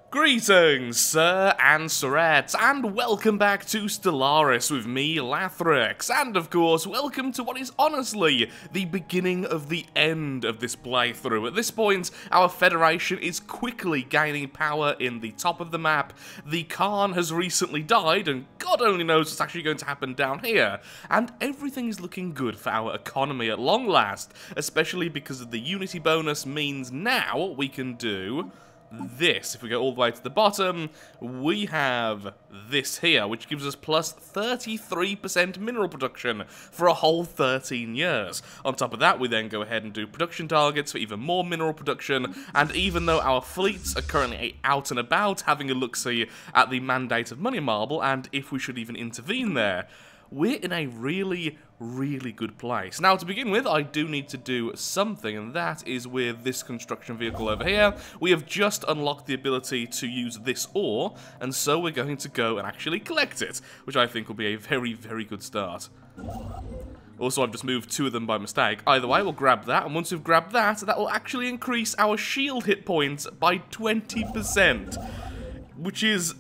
Greetings, sir and sirettes, and welcome back to Stellaris with me, Lathrix, and of course, welcome to what is honestly the beginning of the end of this playthrough. At this point, our Federation is quickly gaining power in the top of the map, the Khan has recently died, and God only knows what's actually going to happen down here, and everything is looking good for our economy at long last, especially because of the Unity bonus means now we can do this. If we go all the way to the bottom, we have this here, which gives us plus 33% mineral production for a whole 13 years. On top of that, we then go ahead and do production targets for even more mineral production, and even though our fleets are currently out and about having a look-see at the mandate of Money Marble, and if we should even intervene there, we're in a really good place. Now, to begin with, I do need to do something, and that is with this construction vehicle over here. We have just unlocked the ability to use this ore, and so we're going to go and actually collect it, which I think will be a very good start. Also, I've just moved two of them by mistake. Either way, we'll grab that, and once we've grabbed that, that will actually increase our shield hit points by 20%, which is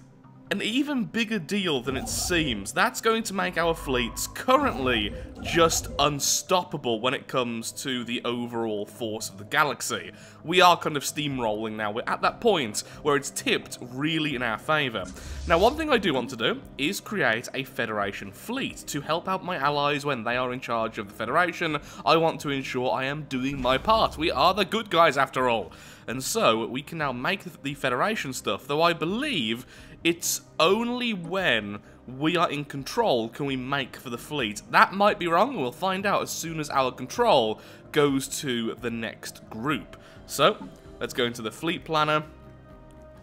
an even bigger deal than it seems. That's going to make our fleets currently just unstoppable when it comes to the overall force of the galaxy. We are kind of steamrolling now. We're at that point where it's tipped really in our favour. Now, one thing I do want to do is create a Federation fleet to help out my allies when they are in charge of the Federation. I want to ensure I am doing my part. We are the good guys after all. And so, we can now make the Federation stuff, though I believe it's only when we are in control can we make for the fleet. That might be wrong, we'll find out as soon as our control goes to the next group. So, let's go into the fleet planner.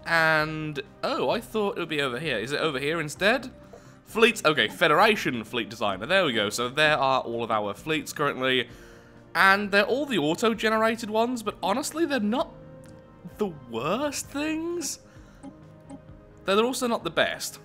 And, oh, I thought it would be over here. Is it over here instead? Fleets, okay, Federation fleet designer, there we go. So there are all of our fleets currently. And they're all the auto-generated ones, but honestly, they're not the worst things. They're also not the best.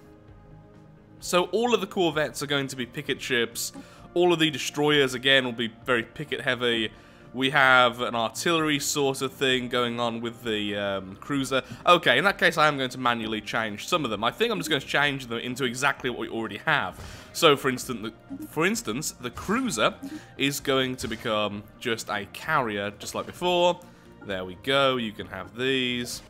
So all of the corvettes are going to be picket ships. All of the destroyers, again, will be very picket heavy. We have an artillery sort of thing going on with the cruiser. Okay, in that case, I am going to manually change some of them. I think I'm just going to change them into exactly what we already have. So, for instance, the cruiser is going to become just a carrier, just like before. There we go, you can have these.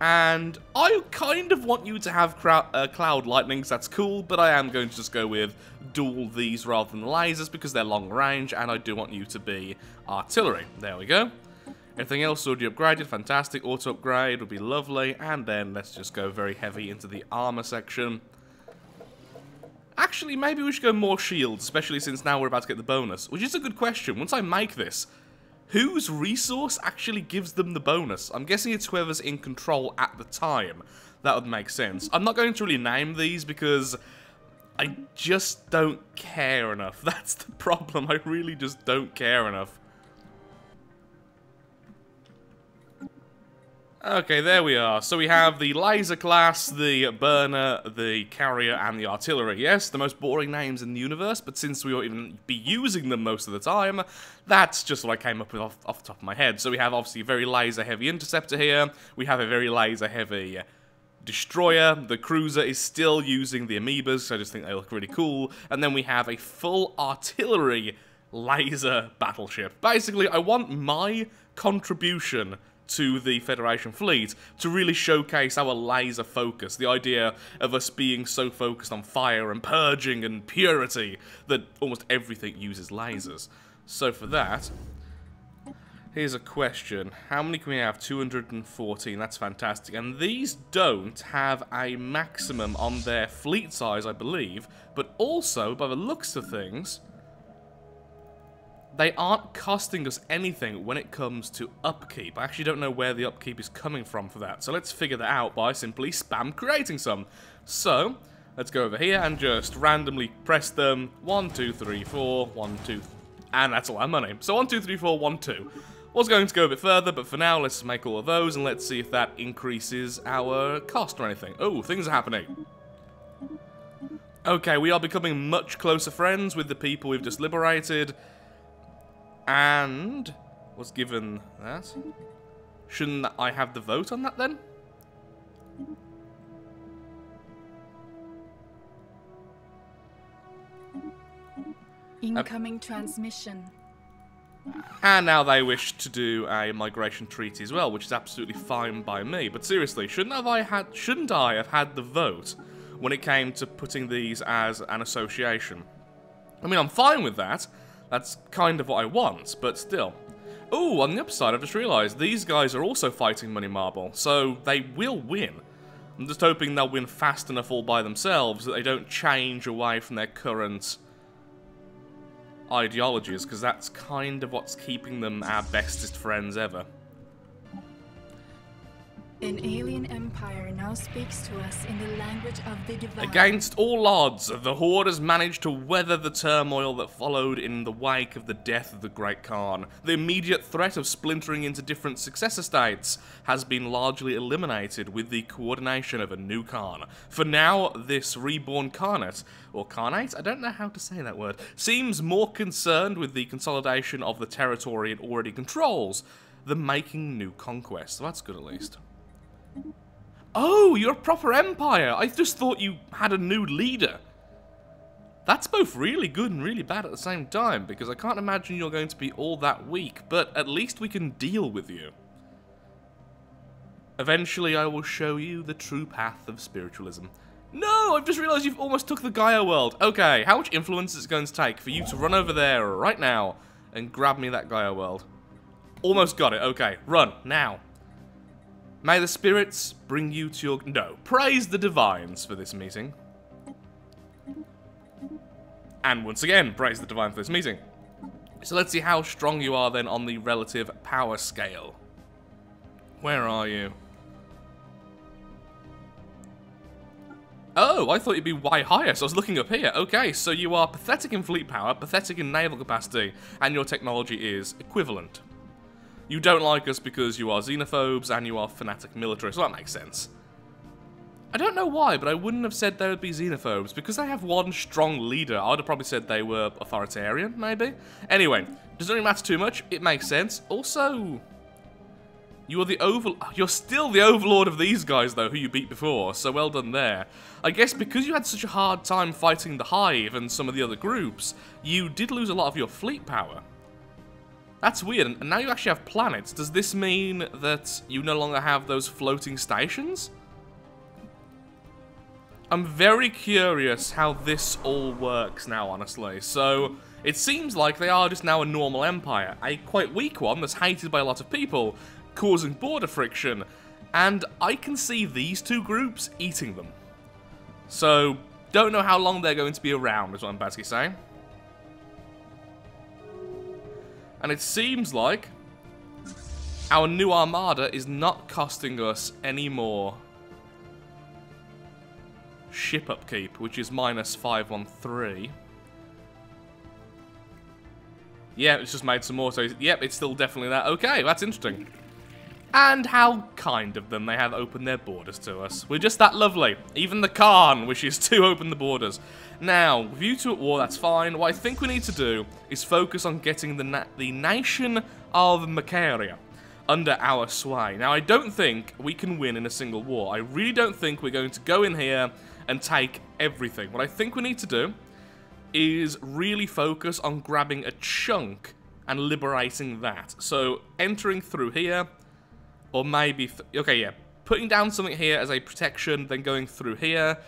And I kind of want you to have cloud lightnings, that's cool, but I am going to just go with dual these rather than lasers because they're long range, and I do want you to be artillery. There we go. Everything else already upgraded, fantastic. Auto upgrade would be lovely, and then let's just go very heavy into the armor section. Actually, maybe we should go more shields, especially since now we're about to get the bonus, which is a good question. Once I make this, whose resource actually gives them the bonus? I'm guessing it's whoever's in control at the time. That would make sense. I'm not going to really name these because I just don't care enough. That's the problem. I really just don't care enough. Okay, there we are. So we have the laser class, the burner, the carrier, and the artillery. Yes, the most boring names in the universe, but since we won't even be using them most of the time, that's just what I came up with off the top of my head. So we have obviously a very laser-heavy interceptor here. We have a very laser-heavy destroyer. The cruiser is still using the amoebas, so I just think they look really cool. And then we have a full artillery laser battleship. Basically, I want my contribution to the Federation fleet to really showcase our laser focus, the idea of us being so focused on fire and purging and purity that almost everything uses lasers. So for that, here's a question. How many can we have? 214, that's fantastic. And these don't have a maximum on their fleet size, I believe, but also, by the looks of things, they aren't costing us anything when it comes to upkeep. I actually don't know where the upkeep is coming from for that. So let's figure that out by simply spam creating some. So, let's go over here and just randomly press them. 1, 2, 3, 4, 1, 2, and that's all our money. So 1, 2, 3, 4, 1, 2. Was going to go a bit further, but for now, let's make all of those and let's see if that increases our cost or anything. Oh, things are happening. Okay, we are becoming much closer friends with the people we've just liberated. And was given that. Shouldn't I have the vote on that then? Incoming transmission. And now they wish to do a migration treaty as well, which is absolutely fine by me. But seriously, shouldn't I have had the vote when it came to putting these as an association? I mean, I'm fine with that. That's kind of what I want, but still. Oh, on the upside, I've just realised these guys are also fighting Money Marble, so they will win. I'm just hoping they'll win fast enough all by themselves that they don't change away from their current ideologies, because that's kind of what's keeping them our bestest friends ever. An alien empire now speaks to us in the language of the divine. Against all odds, the Horde has managed to weather the turmoil that followed in the wake of the death of the Great Khan. The immediate threat of splintering into different successor states has been largely eliminated with the coordination of a new Khan. For now, this reborn Khanate, or Khanate, I don't know how to say that word, seems more concerned with the consolidation of the territory it already controls than making new conquests. Well, that's good at least. Oh, you're a proper empire. I just thought you had a new leader. That's both really good and really bad at the same time, because I can't imagine you're going to be all that weak, but at least we can deal with you. Eventually, I will show you the true path of spiritualism. No, I've just realised you've almost took the Gaia world. Okay, how much influence is it going to take for you to run over there right now and grab me that Gaia world? Almost got it. Okay, run, now. May the spirits bring you to your... No, praise the divines for this meeting. And once again, praise the divine for this meeting. So let's see how strong you are then on the relative power scale. Where are you? Oh, I thought you'd be way higher, so I was looking up here. Okay, so you are pathetic in fleet power, pathetic in naval capacity, and your technology is equivalent. You don't like us because you are xenophobes and you are fanatic military, so that makes sense. I don't know why, but I wouldn't have said they would be xenophobes. Because they have one strong leader, I would have probably said they were authoritarian, maybe? Anyway, doesn't really matter too much, it makes sense. Also, you're still the overlord of these guys, though, who you beat before, so well done there. I guess because you had such a hard time fighting the Hive and some of the other groups, you did lose a lot of your fleet power. That's weird, and now you actually have planets. Does this mean that you no longer have those floating stations? I'm very curious how this all works now, honestly. So, it seems like they are just now a normal empire. A quite weak one that's hated by a lot of people, causing border friction. And I can see these two groups eating them. So, don't know how long they're going to be around, is what I'm basically saying. And it seems like our new armada is not costing us any more ship upkeep, which is minus 513. Yeah, it's just made some more, so yep, it's still definitely that. Okay, that's interesting. And how kind of them, they have opened their borders to us. We're just that lovely. Even the Khan wishes to open the borders. Now, with you two at war, that's fine. What I think we need to do is focus on getting the nation of Macaria under our sway. Now, I don't think we can win in a single war. I really don't think we're going to go in here and take everything. What I think we need to do is really focus on grabbing a chunk and liberating that. So, entering through here, or maybe... okay, yeah. Putting down something here as a protection, then going through here.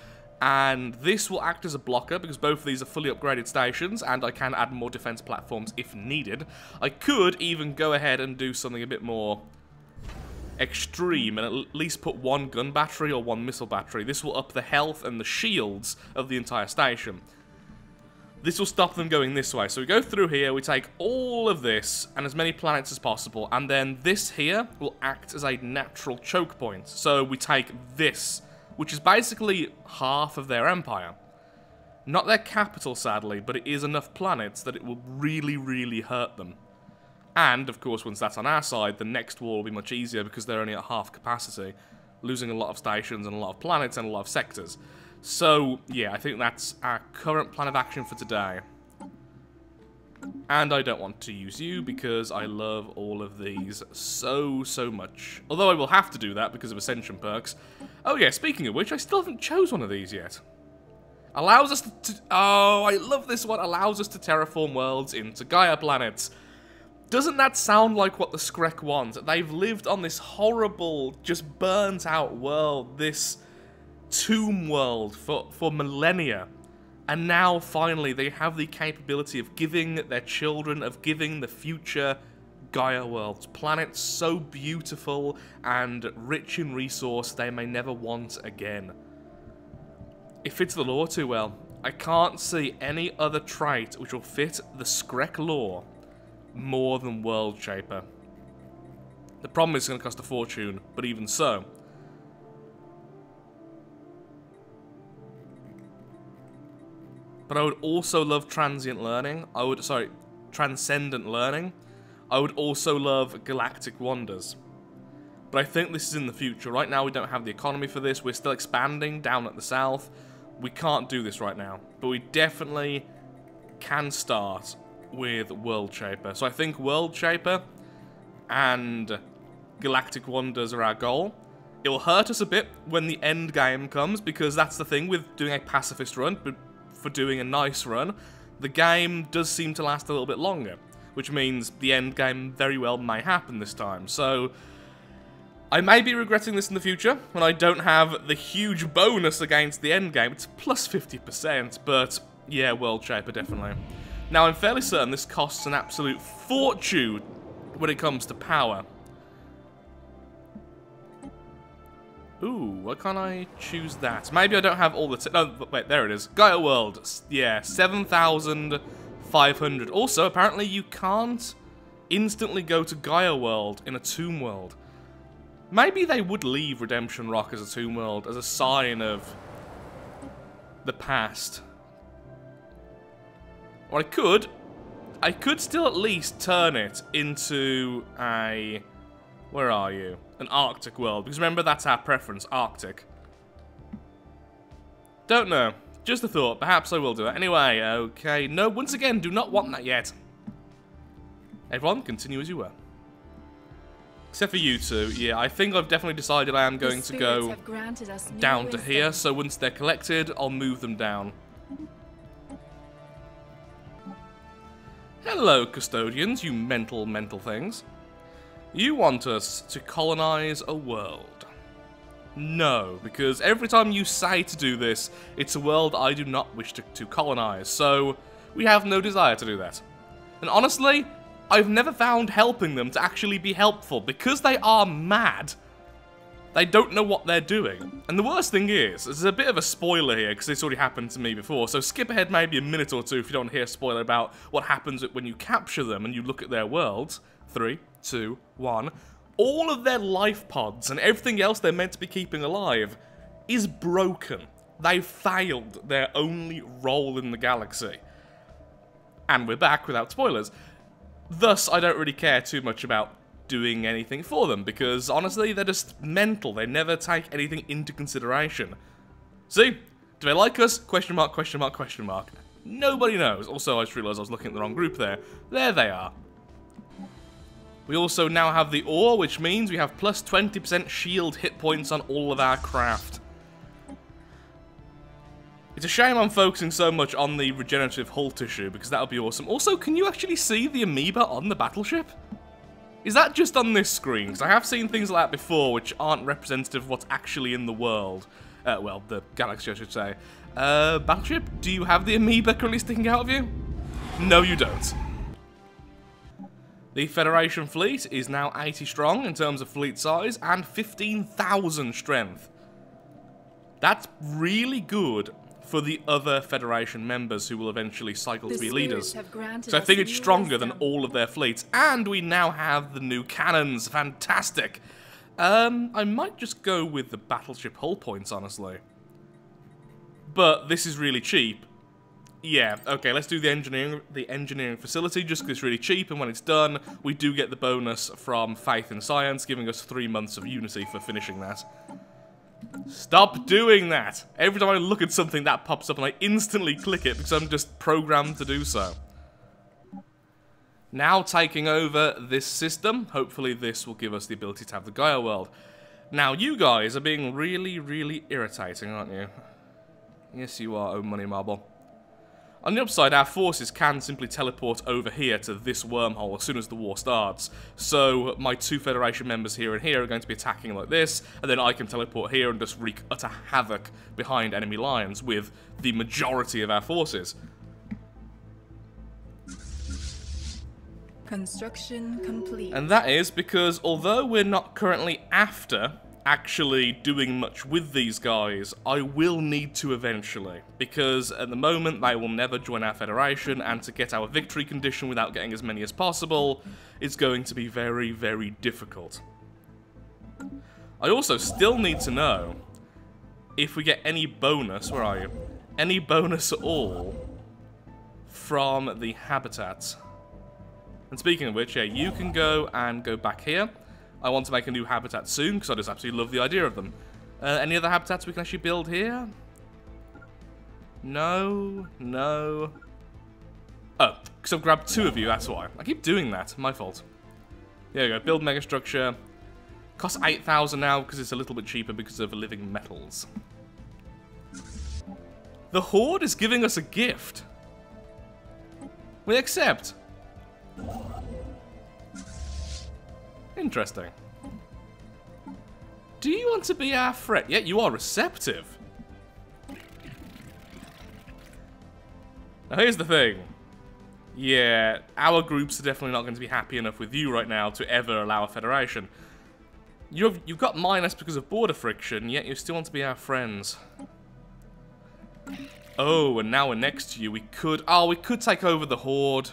And this will act as a blocker, because both of these are fully upgraded stations, and I can add more defense platforms if needed. I could even go ahead and do something a bit more extreme, and at least put one gun battery or one missile battery. This will up the health and the shields of the entire station. This will stop them going this way. So we go through here, we take all of this, and as many planets as possible, and then this here will act as a natural choke point. So we take this, which is basically half of their empire. Not their capital, sadly, but it is enough planets that it will really, really hurt them. And, of course, once that's on our side, the next war will be much easier because they're only at half capacity, losing a lot of stations and a lot of planets and a lot of sectors. So, yeah, I think that's our current plan of action for today. And I don't want to use you because I love all of these so much. Although I will have to do that because of Ascension perks. Oh yeah, speaking of which, I still haven't chose one of these yet. Allows us to... Oh, I love this one. Allows us to terraform worlds into Gaia planets. Doesn't that sound like what the Skrek want? They've lived on this horrible, just burnt out world, this tomb world for millennia. And now, finally, they have the capability of giving their children, of giving the future Gaia worlds. Planets so beautiful and rich in resource they may never want again. It fits the lore too well. I can't see any other trait which will fit the Skrek lore more than World Shaper. The problem is it's going to cost a fortune, but even so. But I would also love transient learning. Transcendent learning. I would also love galactic wonders. But I think this is in the future. Right now we don't have the economy for this. We're still expanding down at the south. We can't do this right now. But we definitely can start with World Shaper. So I think World Shaper and galactic wonders are our goal. It will hurt us a bit when the end game comes, because that's the thing with doing a pacifist run, but for doing a nice run, the game does seem to last a little bit longer, which means the end game very well may happen this time. So I may be regretting this in the future when I don't have the huge bonus against the end game. It's plus 50%, but yeah, World Shaper definitely. Now I'm fairly certain this costs an absolute fortune when it comes to power. Ooh, why can't I choose that? Maybe I don't have all the... No, wait, there it is. Gaia World. Yeah, 7,500. Also, apparently you can't instantly go to Gaia World in a Tomb World. Maybe they would leave Redemption Rock as a Tomb World as a sign of the past. Or I could still at least turn it into a... Where are you? An Arctic world, because remember, that's our preference, Arctic. Don't know. Just a thought. Perhaps I will do it. Anyway, okay. No, once again, do not want that yet. Everyone, continue as you were. Except for you two. Yeah, I think I've definitely decided I am going to go down to here, so once they're collected, I'll move them down. Hello, custodians, you mental things. You want us to colonize a world. No, because every time you say to do this, it's a world I do not wish to colonize, so we have no desire to do that. And honestly, I've never found helping them to actually be helpful, because they are mad. They don't know what they're doing. And the worst thing is, there's a bit of a spoiler here, because this already happened to me before, so skip ahead maybe a minute or two if you don't want to hear a spoiler about what happens when you capture them and you look at their worlds. 3, 2, 1. All of their life pods and everything else they're meant to be keeping alive is broken. They've failed their only role in the galaxy. And we're back without spoilers. Thus, I don't really care too much about doing anything for them, because honestly, they're just mental. They never take anything into consideration. See? Do they like us? Question mark, question mark, question mark. Nobody knows. Also, I just realised I was looking at the wrong group there. There they are. We also now have the ore, which means we have plus 20% shield hit points on all of our craft. It's a shame I'm focusing so much on the regenerative hull tissue, because that would be awesome. Also, can you actually see the amoeba on the battleship? Is that just on this screen? Because I have seen things like that before, which aren't representative of what's actually in the world. Well, the galaxy, I should say. Battleship, do you have the amoeba currently sticking out of you? No, you don't. The Federation fleet is now 80 strong in terms of fleet size and 15,000 strength. That's really good for the other Federation members who will eventually cycle to be leaders. So I think it's stronger than all of their fleets. And we now have the new cannons. Fantastic. I might just go with the battleship hull points, honestly. But this is really cheap. Yeah, okay, let's do the engineering facility just because it's really cheap, and when it's done, we do get the bonus from Faith in Science, giving us 3 months of Unity for finishing that. Stop doing that! Every time I look at something, that pops up and I instantly click it because I'm just programmed to do so. Now taking over this system. Hopefully this will give us the ability to have the Gaia world. Now, you guys are being really, really irritating, aren't you? Yes, you are, oh money marble. On the upside, our forces can simply teleport over here to this wormhole as soon as the war starts. So, my 2 Federation members here and here are going to be attacking like this, and then I can teleport here and just wreak utter havoc behind enemy lines with the majority of our forces. Construction complete. And that is because, although we're not currently after actually doing much with these guys, I will need to eventually, because at the moment they will never join our Federation, and to get our victory condition without getting as many as possible is going to be very, very difficult. I also still need to know if we get any bonus, where are you? Any bonus at all from the habitats. And speaking of which, yeah, you can go back here. I want to make a new habitat soon, because I just absolutely love the idea of them. Any other habitats we can actually build here? No, no. Oh, because I've grabbed 2 of you, that's why. I keep doing that, my fault. There you go, build megastructure. Costs 8,000 now, because it's a little bit cheaper because of living metals. The Horde is giving us a gift. We accept. Interesting. Do you want to be our friend? Yeah, you are receptive. Now here's the thing. Yeah, our groups are definitely not going to be happy enough with you right now to ever allow a federation. You've got minus because of border friction, yet you still want to be our friends. Oh, and now we're next to you. We could take over the Horde.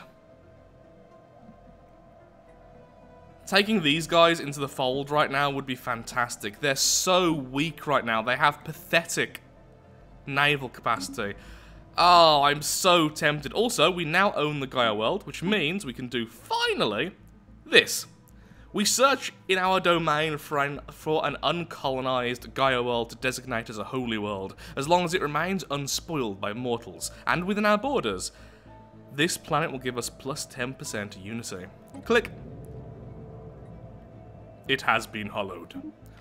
Taking these guys into the fold right now would be fantastic. They're so weak right now. They have pathetic naval capacity. Oh, I'm so tempted. Also, we now own the Gaia world, which means we can do, finally, this. We search in our domain for an uncolonized Gaia world to designate as a holy world, as long as it remains unspoiled by mortals, and within our borders. This planet will give us plus 10% unity. Click. It has been hollowed.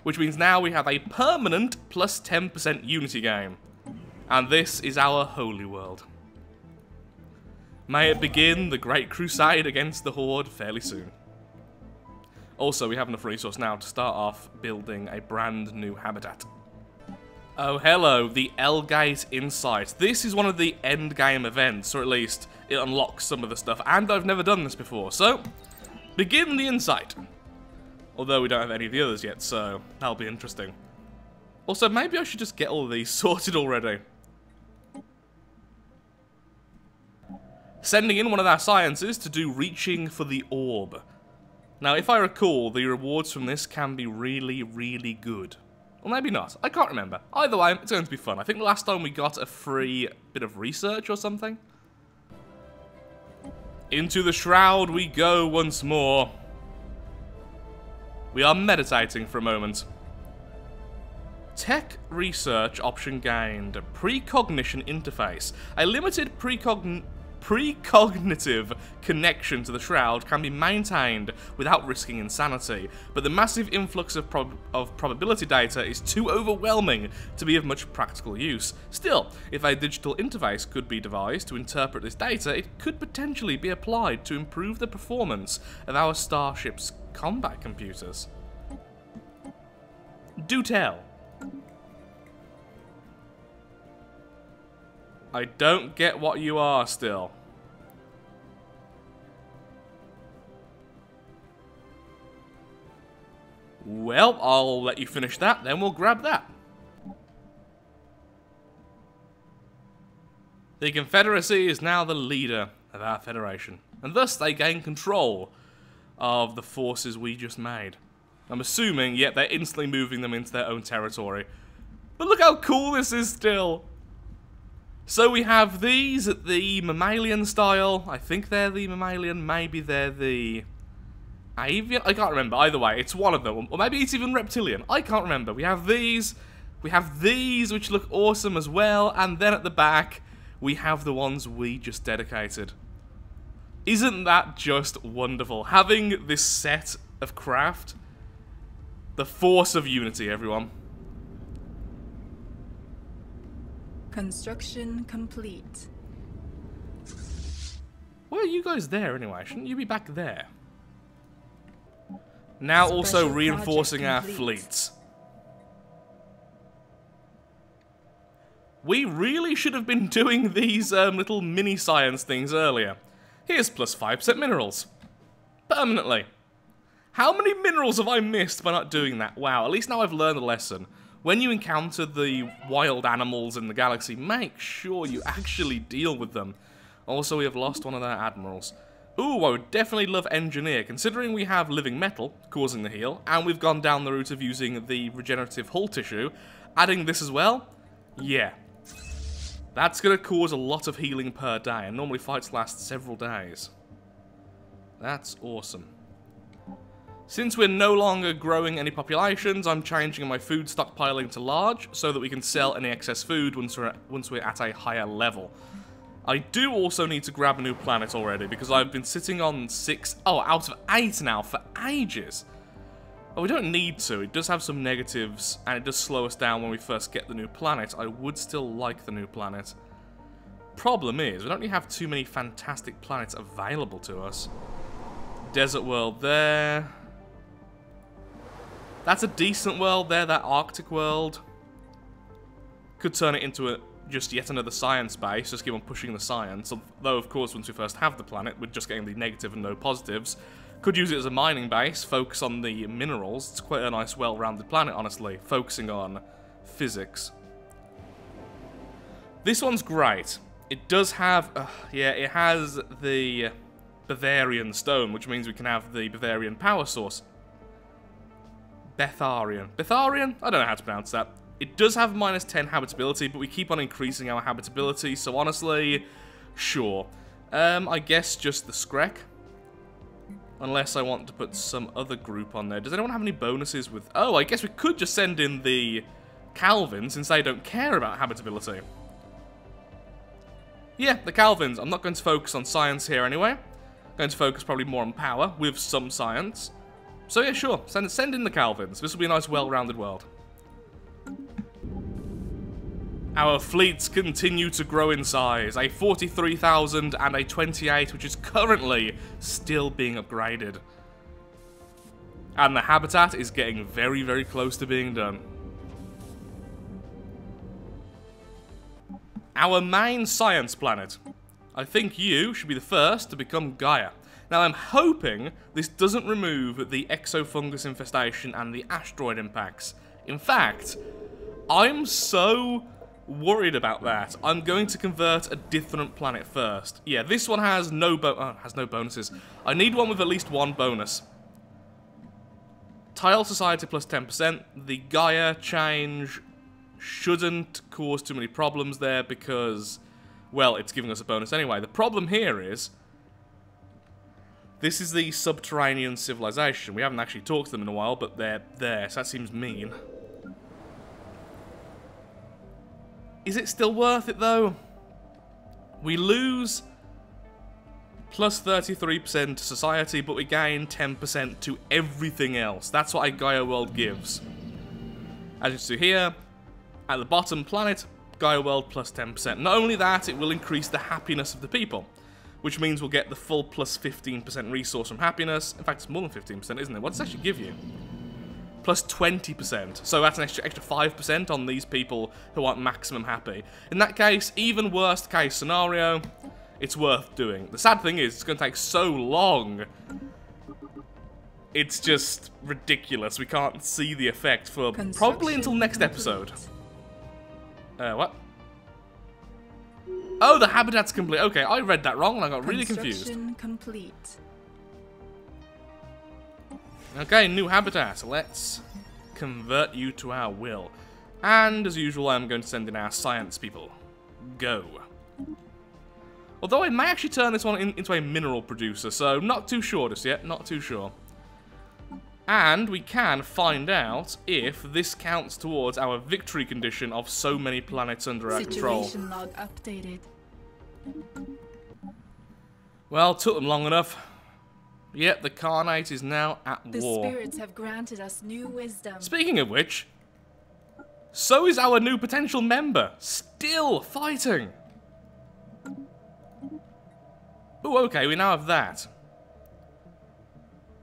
Which means now we have a permanent plus 10% unity game. And this is our holy world. May it begin the great crusade against the Horde fairly soon. Also, we have enough resource now to start off building a brand new habitat. Oh, hello, the L-Gate Insight. This is one of the end game events, or at least it unlocks some of the stuff, and I've never done this before, so begin the Insight. Although we don't have any of the others yet, so that'll be interesting. Also, maybe I should just get all of these sorted already. Sending in one of our sciences to do reaching for the orb. Now, if I recall, the rewards from this can be really, really good. Or maybe not. I can't remember. Either way, it's going to be fun. I think the last time we got a free bit of research or something. Into the shroud we go once more. We are meditating for a moment. Tech research option gained. Precognition interface. A limited precognitive connection to the shroud can be maintained without risking insanity, but the massive influx of probability data is too overwhelming to be of much practical use. Still, if a digital interface could be devised to interpret this data, it could potentially be applied to improve the performance of our starship's combat computers. Do tell. I don't get what you are still. Well, I'll let you finish that, then we'll grab that. The Confederacy is now the leader of our Federation, and thus they gain control of the forces we just made. I'm assuming, yet they're instantly moving them into their own territory. But look how cool this is still! So we have these at the mammalian style. I think they're the mammalian, maybe they're the avian? I can't remember. Either way, it's one of them. Or maybe it's even reptilian. I can't remember. We have these, which look awesome as well, and then at the back, we have the ones we just dedicated. Isn't that just wonderful? Having this set of craft. The force of unity, everyone. Construction complete. Why are you guys there anyway? Shouldn't you be back there? Now Special also reinforcing our complete. fleets. We really should have been doing these little mini science things earlier. Here's plus 5% minerals. Permanently. How many minerals have I missed by not doing that? Wow, at least now I've learned a lesson. When you encounter the wild animals in the galaxy, make sure you actually deal with them. Also, we have lost one of their admirals. Ooh, I would definitely love engineer, considering we have living metal causing the heal, and we've gone down the route of using the regenerative hull tissue. Adding this as well? Yeah. That's going to cause a lot of healing per day, and normally fights last several days. That's awesome. Since we're no longer growing any populations, I'm changing my food stockpiling to large, so that we can sell any excess food once we're at a higher level. I do also need to grab a new planet already, because I've been sitting on 6... Oh, out of 8 now, for ages! Well, we don't need to. It does have some negatives, and it does slow us down when we first get the new planet. I would still like the new planet. Problem is, we don't really have too many fantastic planets available to us. Desert world there. That's a decent world there, that Arctic world. Could turn it into just yet another science base, just keep on pushing the science. Although, of course, once we first have the planet, we're just getting the negative and no positives. Could use it as a mining base, focus on the minerals. It's quite a nice, well-rounded planet, honestly, focusing on physics. This one's great. It does have, yeah, it has the Bavarian stone, which means we can have the Bavarian power source. Betharian. Betharian? I don't know how to pronounce that. It does have minus 10 habitability, but we keep on increasing our habitability, so honestly, sure. I guess just the Skrek. Unless I want to put some other group on there. Does anyone have any bonuses with... Oh, I guess we could just send in the Calvin, since they don't care about habitability. Yeah, the Calvins. I'm not going to focus on science here anyway. I'm going to focus probably more on power, with some science. So yeah, sure, send in the Calvins. This will be a nice, well-rounded world. Our fleets continue to grow in size. A 43,000 and a 28, which is currently still being upgraded. And the habitat is getting very, very close to being done. Our main science planet. I think you should be the first to become Gaia. Now, I'm hoping this doesn't remove the exofungus infestation and the asteroid impacts. In fact, I'm so worried about that. I'm going to convert a different planet first. Yeah, this one has no bonuses. I need one with at least one bonus. Tile society plus 10%. The Gaia change shouldn't cause too many problems there because, well, it's giving us a bonus anyway. The problem here is... This is the subterranean civilization. We haven't actually talked to them in a while, but they're there, so that seems mean. Is it still worth it, though? We lose plus 33% to society, but we gain 10% to everything else. That's what a Gaia world gives. As you see here, at the bottom planet, Gaia world plus 10%. Not only that, it will increase the happiness of the people. Which means we'll get the full plus 15% resource from happiness. In fact, it's more than 15%, isn't it? What does it actually give you? Plus 20%. So that's an extra 5% on these people who aren't maximum happy. In that case, even worst case scenario, it's worth doing. The sad thing is, it's going to take so long. It's just ridiculous. We can't see the effect for probably until next episode. What? Oh, the habitat's complete. Okay, I read that wrong and I got really confused. Construction complete. Okay, new habitat. Let's convert you to our will. And as usual, I'm going to send in our science people. Go. Although I may actually turn this one into a mineral producer, so not too sure just yet, not too sure. And we can find out if this counts towards our victory condition of so many planets under our control. Situation log updated. Well, took them long enough. Yep, the Carnate is now at war. The spirits have granted us new wisdom. Speaking of which, so is our new potential member, still fighting. Oh, okay, we now have that.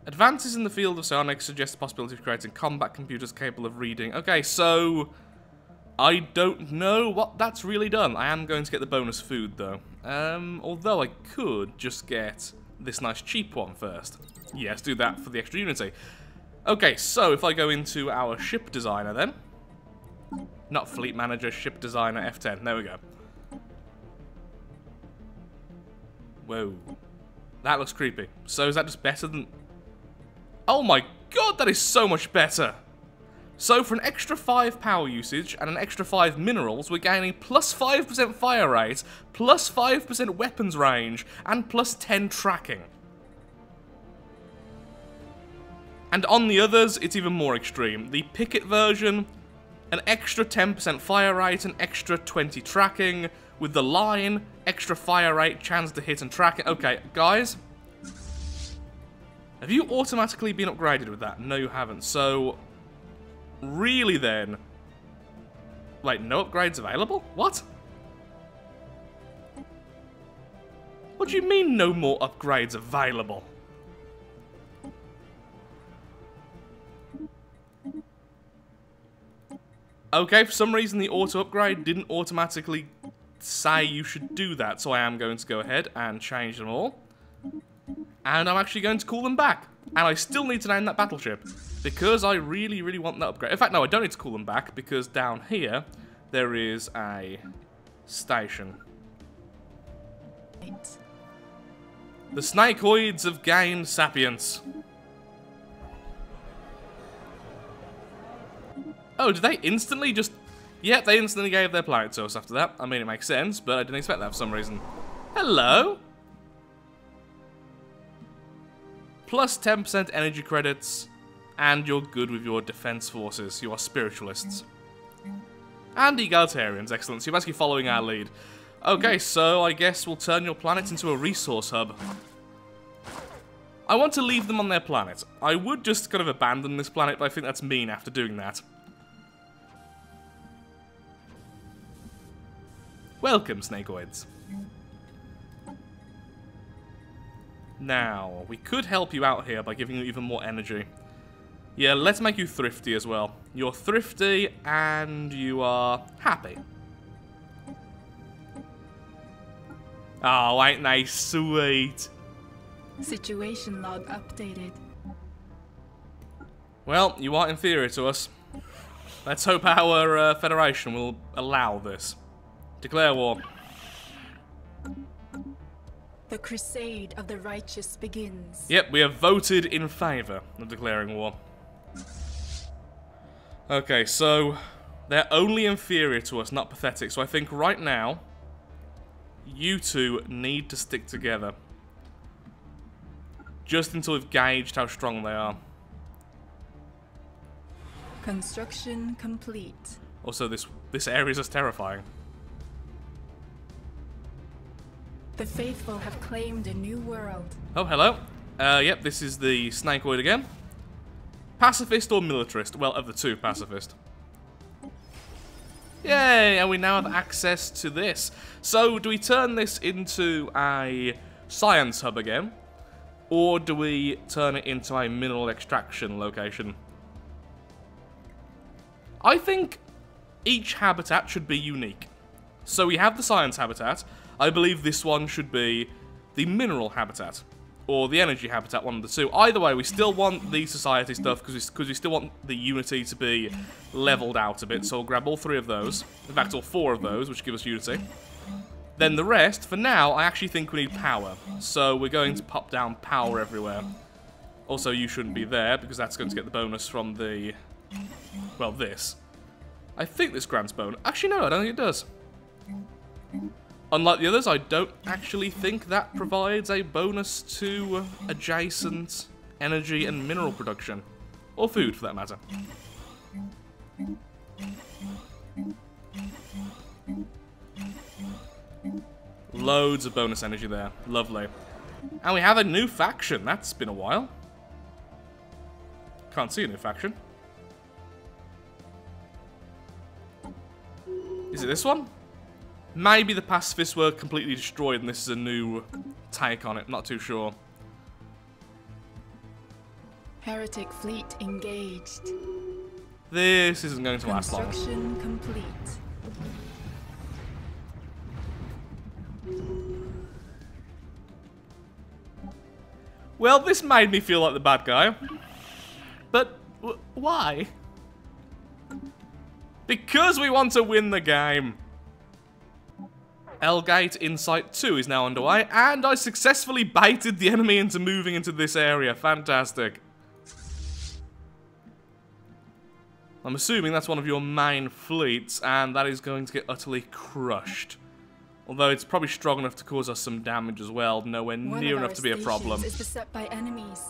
Advances in the field of psionics suggest the possibility of creating combat computers capable of reading. Okay, so I don't know what that's really done. I am going to get the bonus food, though. Although I could just get this nice cheap one first. Yes, do that for the extra unity. Okay, so if I go into our ship designer, then. Not fleet manager, ship designer, F10. There we go. Whoa. That looks creepy. So is that just better than... Oh my god, that is so much better! So for an extra 5 power usage and an extra 5 minerals, we're gaining plus 5% fire rate, plus 5% weapons range, and plus 10 tracking. And on the others, it's even more extreme. The Picket version, an extra 10% fire rate, an extra 20 tracking. With the Line, extra fire rate, chance to hit and tracking. Okay, guys. Have you automatically been upgraded with that? No, you haven't. So, really then... Wait, no upgrades available? What? What do you mean no more upgrades available? Okay, for some reason the auto upgrade didn't automatically say you should do that, so I am going to go ahead and change them all. And I'm actually going to call them back. And I still need to name that battleship, because I really, really want that upgrade. In fact, no, I don't need to call them back, because down here, there is a station. The Snakeoids have gained sapience. Oh, did they instantly just... Yeah, they instantly gave their planet to us after that. I mean, it makes sense, but I didn't expect that for some reason. Hello? Plus 10% energy credits, and you're good with your defense forces. You are spiritualists. And egalitarians, excellent. So you're basically following our lead. Okay, so I guess we'll turn your planet into a resource hub. I want to leave them on their planet. I would just kind of abandon this planet, but I think that's mean after doing that. Welcome, Snakeoids. Now, we could help you out here by giving you even more energy. Yeah, let's make you thrifty as well. You're thrifty, and you are happy. Oh, ain't they sweet? Situation log updated. Well, you are inferior to us. Let's hope our Federation will allow this. Declare war. The crusade of the righteous begins. Yep, we have voted in favour of declaring war. Okay, so they're only inferior to us, not pathetic. So I think right now, you two need to stick together. Just until we've gauged how strong they are. Construction complete. Also, this area is just terrifying. The faithful have claimed a new world. Oh, hello. Yep, this is the Snakeoid again. Pacifist or militarist? Well, of the two, pacifist. Yay, and we now have access to this. So, do we turn this into a science hub again? Or do we turn it into a mineral extraction location? I think each habitat should be unique. So we have the science habitat. I believe this one should be the mineral habitat. Or the energy habitat, one of the two. Either way, we still want the society stuff, because we still want the unity to be leveled out a bit. So we'll grab all 3 of those. In fact, all 4 of those, which give us unity. Then the rest, for now, I actually think we need power. So we're going to pop down power everywhere. Also, you shouldn't be there, because that's going to get the bonus from the... Well, this. I think this grants bonus. Actually, no, I don't think it does. Unlike the others, I don't actually think that provides a bonus to adjacent energy and mineral production. Or food, for that matter. Loads of bonus energy there. Lovely. And we have a new faction. That's been a while. Can't see a new faction. Is it this one? Maybe the pacifists were completely destroyed and this is a new take on it. Not too sure. Heretic fleet engaged. This isn't going to last long. Construction complete. Well, this made me feel like the bad guy. But why? Because we want to win the game. L-Gate Insight 2 is now underway, and I successfully baited the enemy into moving into this area. Fantastic. I'm assuming that's one of your main fleets, and that is going to get utterly crushed. Although it's probably strong enough to cause us some damage as well, nowhere near enough to be a problem. Is beset by enemies.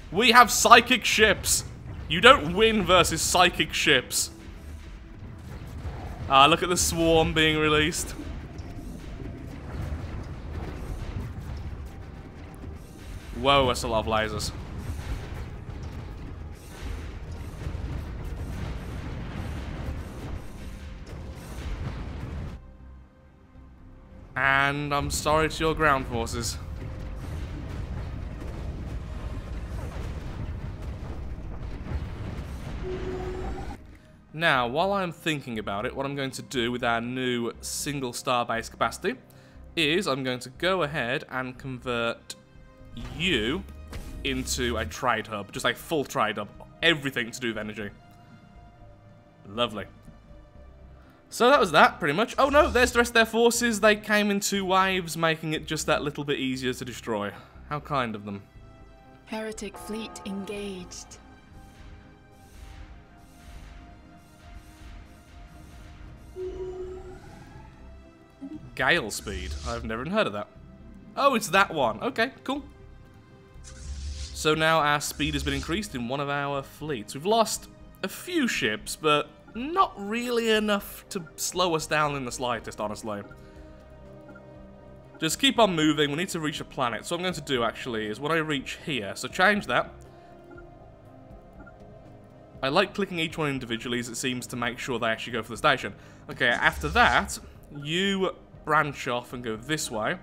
We have psychic ships. You don't win versus psychic ships. Ah, look at the swarm being released. Whoa, that's a lot of lasers. And I'm sorry to your ground forces. Now, while I'm thinking about it, what I'm going to do with our new single star base capacity is I'm going to go ahead and convert you into a trade hub. Just a full trade hub. Everything to do with energy. Lovely. So that was that, pretty much. Oh no, there's the rest of their forces. They came in 2 waves, making it just that little bit easier to destroy. How kind of them. Heretic fleet engaged. Gale speed. I've never even heard of that. Oh, it's that one. Okay, cool. So now our speed has been increased in one of our fleets. We've lost a few ships, but not really enough to slow us down in the slightest, honestly. Just keep on moving. We need to reach a planet. So what I'm going to do, actually, is when I reach here, so change that. I like clicking each one individually, as it seems to make sure they actually go for the station. Okay, after that, you branch off and go this way,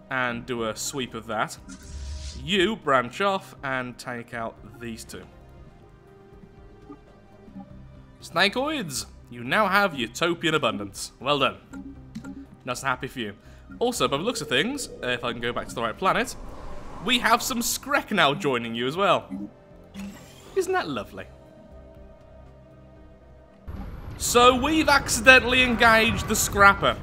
and do a sweep of that. You branch off and take out these 2. Snakeoids, you now have utopian abundance. Well done. Nice and happy for you. Also, by the looks of things, if I can go back to the right planet, we have some Skrek now joining you as well. Isn't that lovely? So we've accidentally engaged the Scrapper.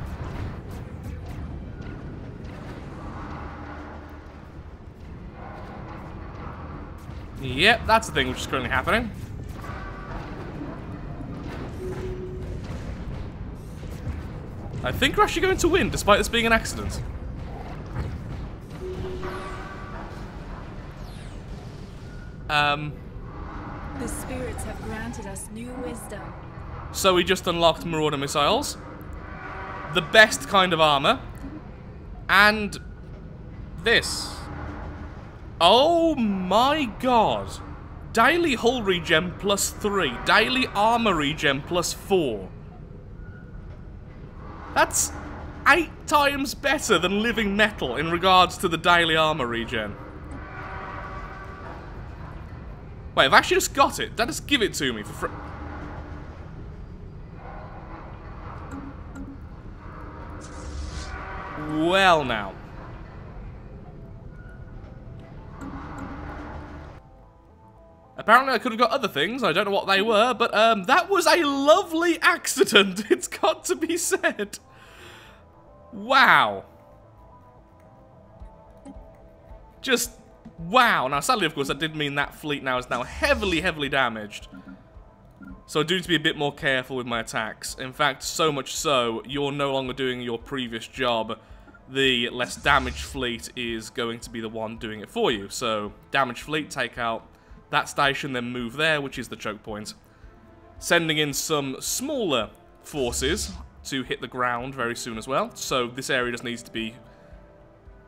Yep, that's the thing which is currently happening. I think we're actually going to win, despite this being an accident. The spirits have granted us new wisdom. So we just unlocked Marauder missiles, the best kind of armor, and this. Oh my god. Daily hull regen +3, daily armor regen +4. That's 8 times better than living metal in regards to the daily armor regen. Wait, I've actually just got it. That just give it to me for free. Well now. Apparently I could have got other things, I don't know what they were, but that was a lovely accident, it's got to be said. Wow. Just, wow. Now sadly, of course, that did mean that fleet now is now heavily, heavily damaged. So I do need to be a bit more careful with my attacks. In fact, so much so, you're no longer doing your previous job. The less damaged fleet is going to be the one doing it for you. So, damaged fleet, take out that station, then move there, which is the choke point. Sending in some smaller forces to hit the ground very soon as well. So this area just needs to be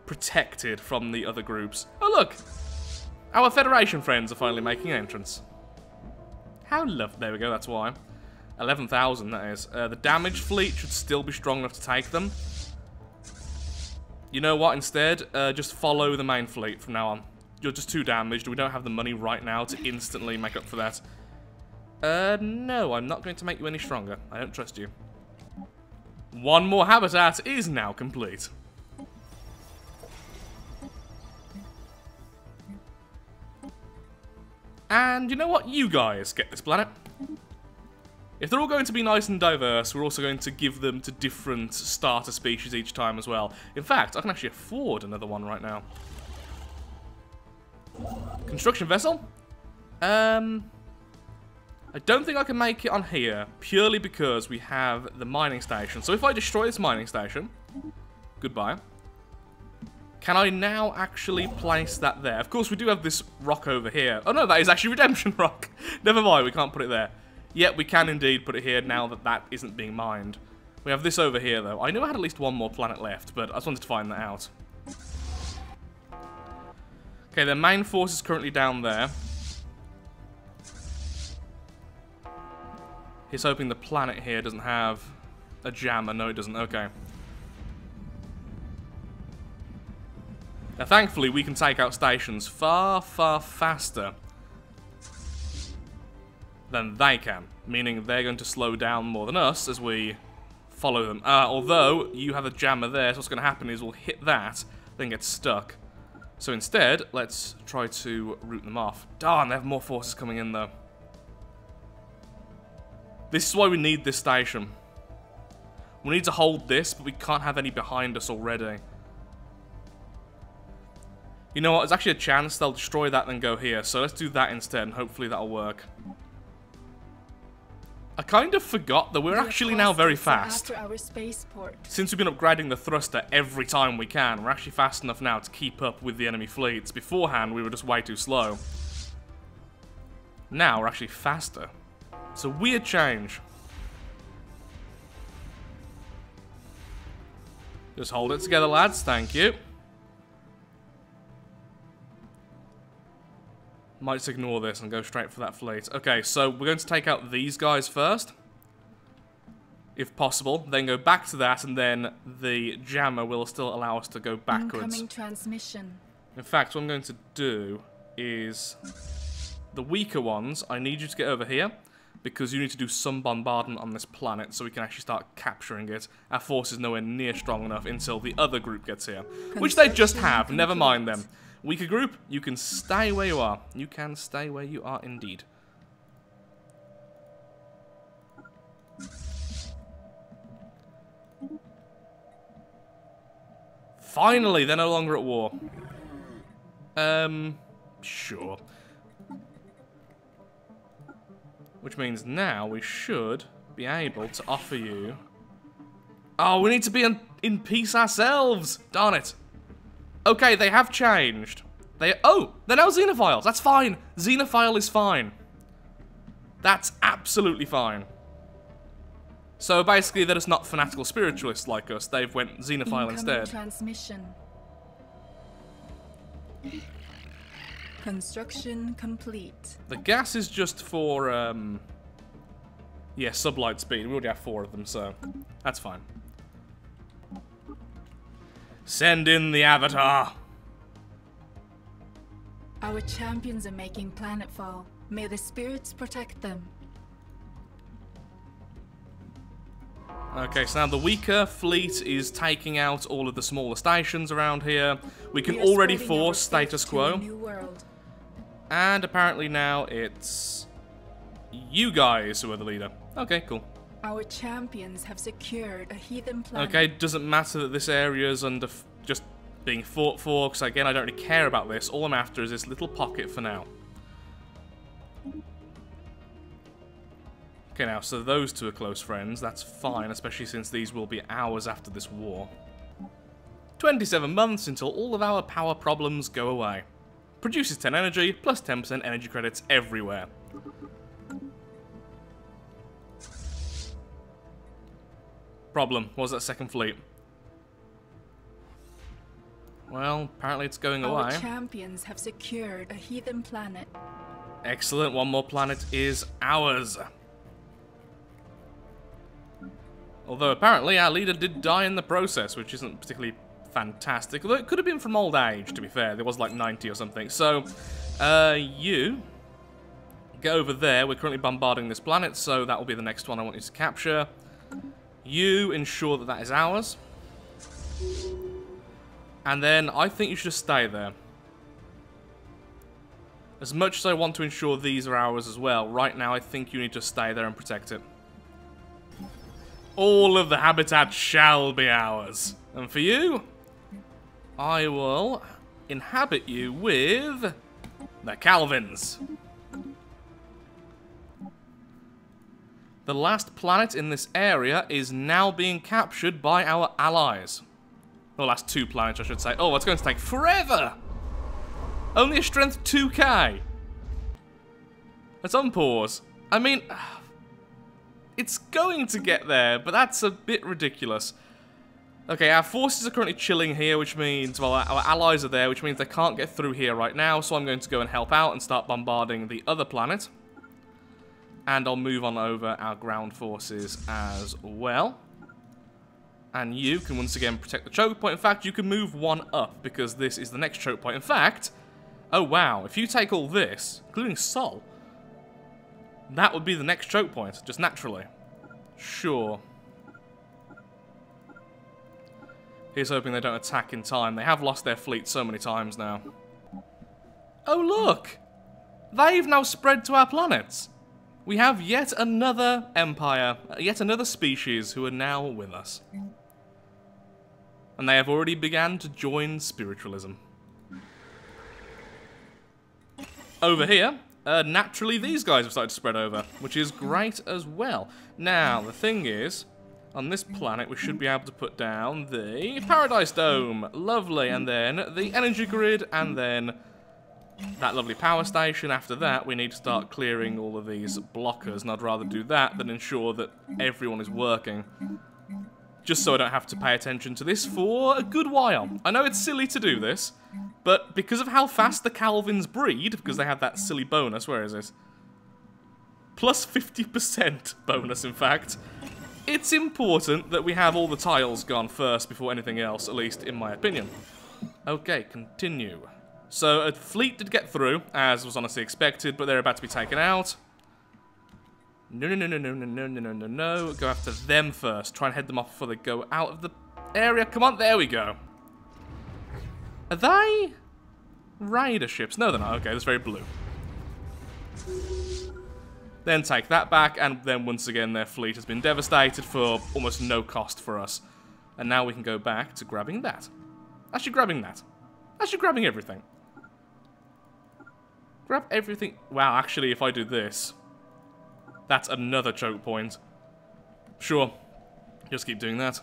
protected from the other groups. Oh, look! Our Federation friends are finally making an entrance. How lovely. There we go, that's why. 11,000, that is. The damaged fleet should still be strong enough to take them. You know what, instead, just follow the main fleet from now on. You're just too damaged. We don't have the money right now to instantly make up for that. No, I'm not going to make you any stronger. I don't trust you. One more habitat is now complete. And you know what? You guys get this planet. If they're all going to be nice and diverse, we're also going to give them to different starter species each time as well. In fact, I can actually afford another one right now. Construction vessel? I don't think I can make it on here, purely because we have the mining station. So if I destroy this mining station, goodbye. Can I now actually place that there? Of course, we do have this rock over here. Oh no, that is actually Redemption Rock. Never mind, we can't put it there. Yet we can indeed put it here now that that isn't being mined. We have this over here, though. I knew I had at least one more planet left, but I just wanted to find that out. Okay, their main force is currently down there. He's hoping the planet here doesn't have a jammer. No, it doesn't. Okay. Now, thankfully, we can take out stations far, far faster than they can, meaning they're going to slow down more than us as we follow them. Although, you have a jammer there, so what's going to happen is we'll hit that, then get stuck. So instead, let's try to root them off. Darn, they have more forces coming in, though. This is why we need this station. We need to hold this, but we can't have any behind us already. You know what, there's actually a chance they'll destroy that and go here, so let's do that instead, and hopefully that'll work. I kind of forgot that we're actually now very fast. After our spaceport. Since we've been upgrading the thruster every time we can, we're actually fast enough now to keep up with the enemy fleets. Beforehand, we were just way too slow. Now, we're actually faster. It's a weird change. Just hold it together, lads. Thank you. Might just ignore this and go straight for that fleet. Okay, so we're going to take out these guys first. If possible. Then go back to that, and then the jammer will still allow us to go backwards. Incoming transmission. In fact, what I'm going to do is... the weaker ones, I need you to get over here, because you need to do some bombardment on this planet so we can actually start capturing it. Our force is nowhere near strong enough until the other group gets here. Which they just have, never mind them. Weaker group, you can stay where you are. You can stay where you are indeed. Finally, they're no longer at war. Sure. Which means now we should be able to offer you... Oh, we need to be in peace ourselves! Darn it. Okay, they have changed. Oh, they're now xenophiles. That's fine. Xenophile is fine. That's absolutely fine. So basically, they're just not fanatical spiritualists like us. They've went xenophile instead. Transmission. Construction complete. The gas is just for, yeah, sublight speed. We already have 4 of them, so that's fine. Send in the Avatar. Our champions are making planetfall. May the spirits protect them. Okay, so now the weaker fleet is taking out all of the smaller stations around here. We can already force status quo. And apparently now it's you guys who are the leader. Okay, cool. Our champions have secured a heathen planet. Okay, doesn't matter that this area is under just being fought for, because again, I don't really care about this. All I'm after is this little pocket for now. Okay, now, so those two are close friends. That's fine, especially since these will be hours after this war. 27 months until all of our power problems go away. Produces 10 energy, plus 10% energy credits everywhere. problem? What was that second fleet? Well, apparently it's going away. Our champions have secured a heathen planet. Excellent. One more planet is ours. Although apparently our leader did die in the process, which isn't particularly fantastic. Although it could have been from old age, to be fair. There was like 90 or something. So, you go over there. We're currently bombarding this planet, so that will be the next one I want you to capture. You ensure that that is ours. And then I think you should just stay there. As much as I want to ensure these are ours as well, right now I think you need to stay there and protect it. All of the habitat shall be ours. And for you, I will inhabit you with the Calvins. The last planet in this area is now being captured by our allies. The last two planets, I should say. Oh, it's going to take forever! Only a strength 2k! Let's unpause. I mean, it's going to get there, but that's a bit ridiculous. Okay, our forces are currently chilling here, which means, well, our allies are there, which means they can't get through here right now, so I'm going to go and help out and start bombarding the other planet. And I'll move on over our ground forces as well. And you can once again protect the choke point. In fact, you can move one up because this is the next choke point. In fact, oh wow, if you take all this, including Sol, that would be the next choke point, just naturally. Sure. Here's hoping they don't attack in time. They have lost their fleet so many times now. Oh look! They've now spread to our planets. We have yet another empire, yet another species who are now with us. And they have already begun to join spiritualism. Over here, naturally these guys have started to spread over, which is great as well. Now, the thing is, on this planet we should be able to put down the Paradise Dome. Lovely, and then the energy grid, and then that lovely power station. After that, we need to start clearing all of these blockers, and I'd rather do that than ensure that everyone is working. Just so I don't have to pay attention to this for a good while. I know it's silly to do this, but because of how fast the Calvins breed, because they have that silly bonus, where is it? Plus 50% bonus, in fact. It's important that we have all the tiles gone first before anything else, at least in my opinion. Okay, continue. So a fleet did get through, as was honestly expected, but they're about to be taken out. No, no, no, no, no, no, no, no, no, no. Go after them first. Try and head them off before they go out of the area. Come on, there we go. Are they raider ships? No, they're not. Okay, that's very blue. Then take that back, and then once again their fleet has been devastated for almost no cost for us. And now we can go back to grabbing that. Actually grabbing that. Actually grabbing everything. Grab everything. Wow, actually, if I do this, that's another choke point. Sure. Just keep doing that.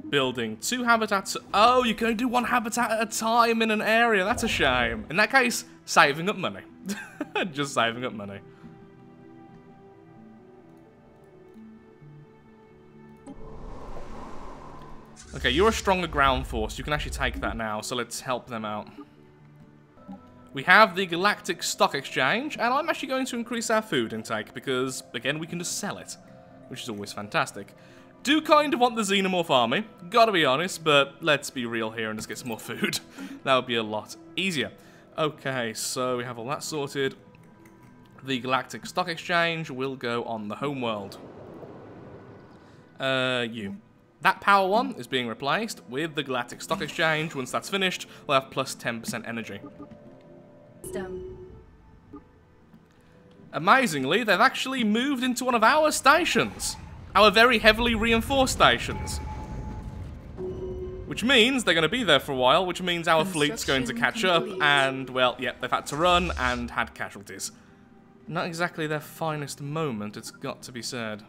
Building 2 habitats. Oh, you can only do 1 habitat at a time in an area. That's a shame. In that case, saving up money. Just saving up money. Okay, you're a stronger ground force. You can actually take that now, so let's help them out. We have the Galactic Stock Exchange, and I'm actually going to increase our food intake because, again, we can just sell it, which is always fantastic. Do kind of want the Xenomorph army, gotta be honest, but let's be real here and just get some more food. That would be a lot easier. Okay, so we have all that sorted. The Galactic Stock Exchange will go on the homeworld. You. That power one is being replaced with the Galactic Stock Exchange. Once that's finished, we'll have plus 10% energy. Amazingly, they've actually moved into one of our stations. Our very heavily reinforced stations. Which means they're going to be there for a while, which means our fleet's going to catch up, and, well, yep, they've had to run and had casualties. Not exactly their finest moment, it's got to be said.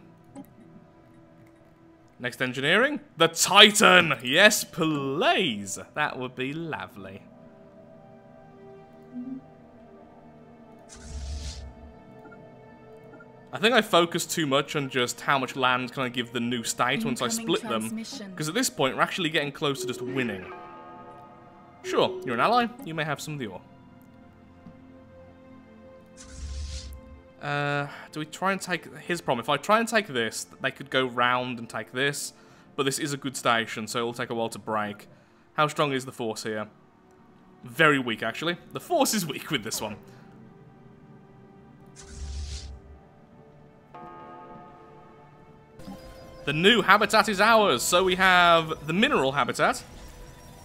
Next engineering, the Titan! Yes, please! That would be lovely. I think I focused too much on just how much land can I give the new state once I split them. Because at this point, we're actually getting close to just winning. Sure, you're an ally. You may have some of the ore. Do we try and take... Here's the problem. If I try and take this, they could go round and take this. But this is a good station, so it will take a while to break. How strong is the force here? Very weak, actually. The force is weak with this one. The new habitat is ours. So we have the mineral habitat,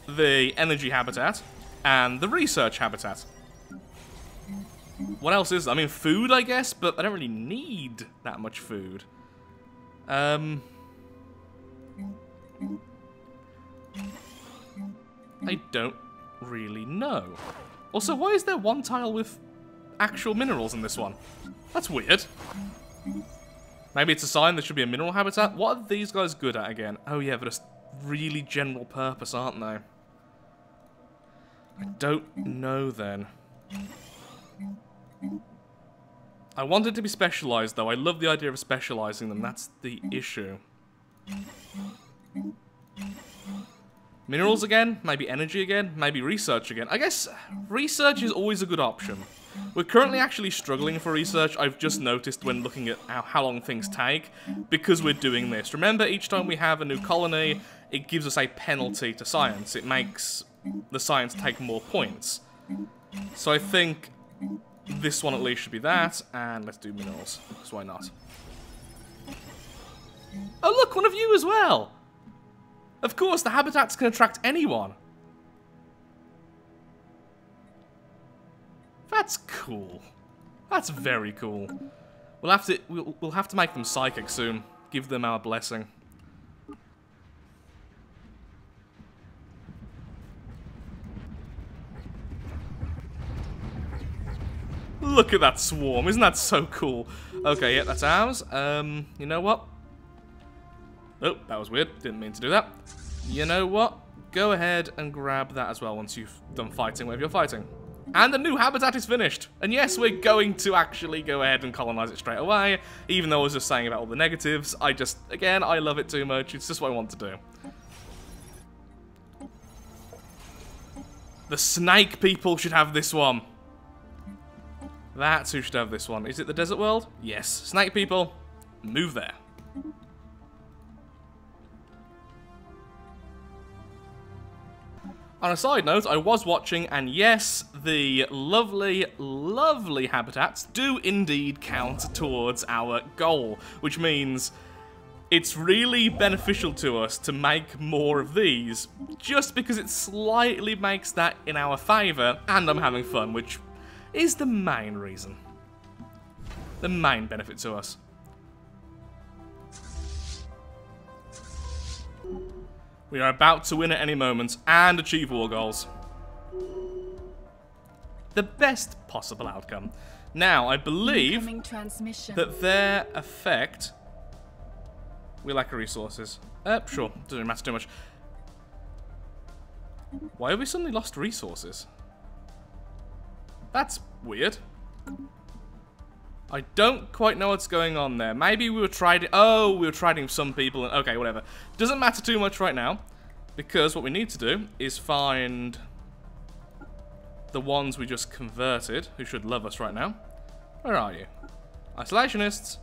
the energy habitat, and the research habitat. What else is there? I mean, food, I guess, but I don't really need that much food. I don't really know. Also, why is there one tile with actual minerals in this one? That's weird. Maybe it's a sign there should be a mineral habitat. What are these guys good at again? Oh yeah, they're just really general purpose, aren't they? I don't know then. I wanted to be specialized though. I love the idea of specializing them. That's the issue. Minerals again? Maybe energy again? Maybe research again? I guess research is always a good option. We're currently actually struggling for research, I've just noticed when looking at how long things take, because we're doing this. Remember, each time we have a new colony, it gives us a penalty to science. It makes the science take more points. So I think this one at least should be that, and let's do minerals, because why not? Oh look, one of you as well! Of course, the habitats can attract anyone. That's cool. That's very cool. We'll have to make them psychic soon. Give them our blessing. Look at that swarm. Isn't that so cool? Okay, yeah, that's ours. You know what? Oh, that was weird. Didn't mean to do that. You know what? Go ahead and grab that as well once you've done fighting whatever you're fighting. And the new habitat is finished. And yes, we're going to actually go ahead and colonize it straight away. Even though I was just saying about all the negatives. Again, I love it too much. It's just what I want to do. The snake people should have this one. That's who should have this one. Is it the desert world? Yes. Snake people, move there. On a side note, I was watching, and yes, the lovely, lovely habitats do indeed count towards our goal, which means it's really beneficial to us to make more of these, just because it slightly makes that in our favour, and I'm having fun, which is the main reason. The main benefit to us. We are about to win at any moment and achieve war goals. The best possible outcome. Now, I believe that their effect... We lack resources. Sure, doesn't matter too much. Why have we suddenly lost resources? That's weird. I don't quite know what's going on there. Maybe we were trading... Oh, we were trading with some people. And okay, whatever. Doesn't matter too much right now. Because what we need to do is find the ones we just converted, who should love us right now. Where are you? Isolationists.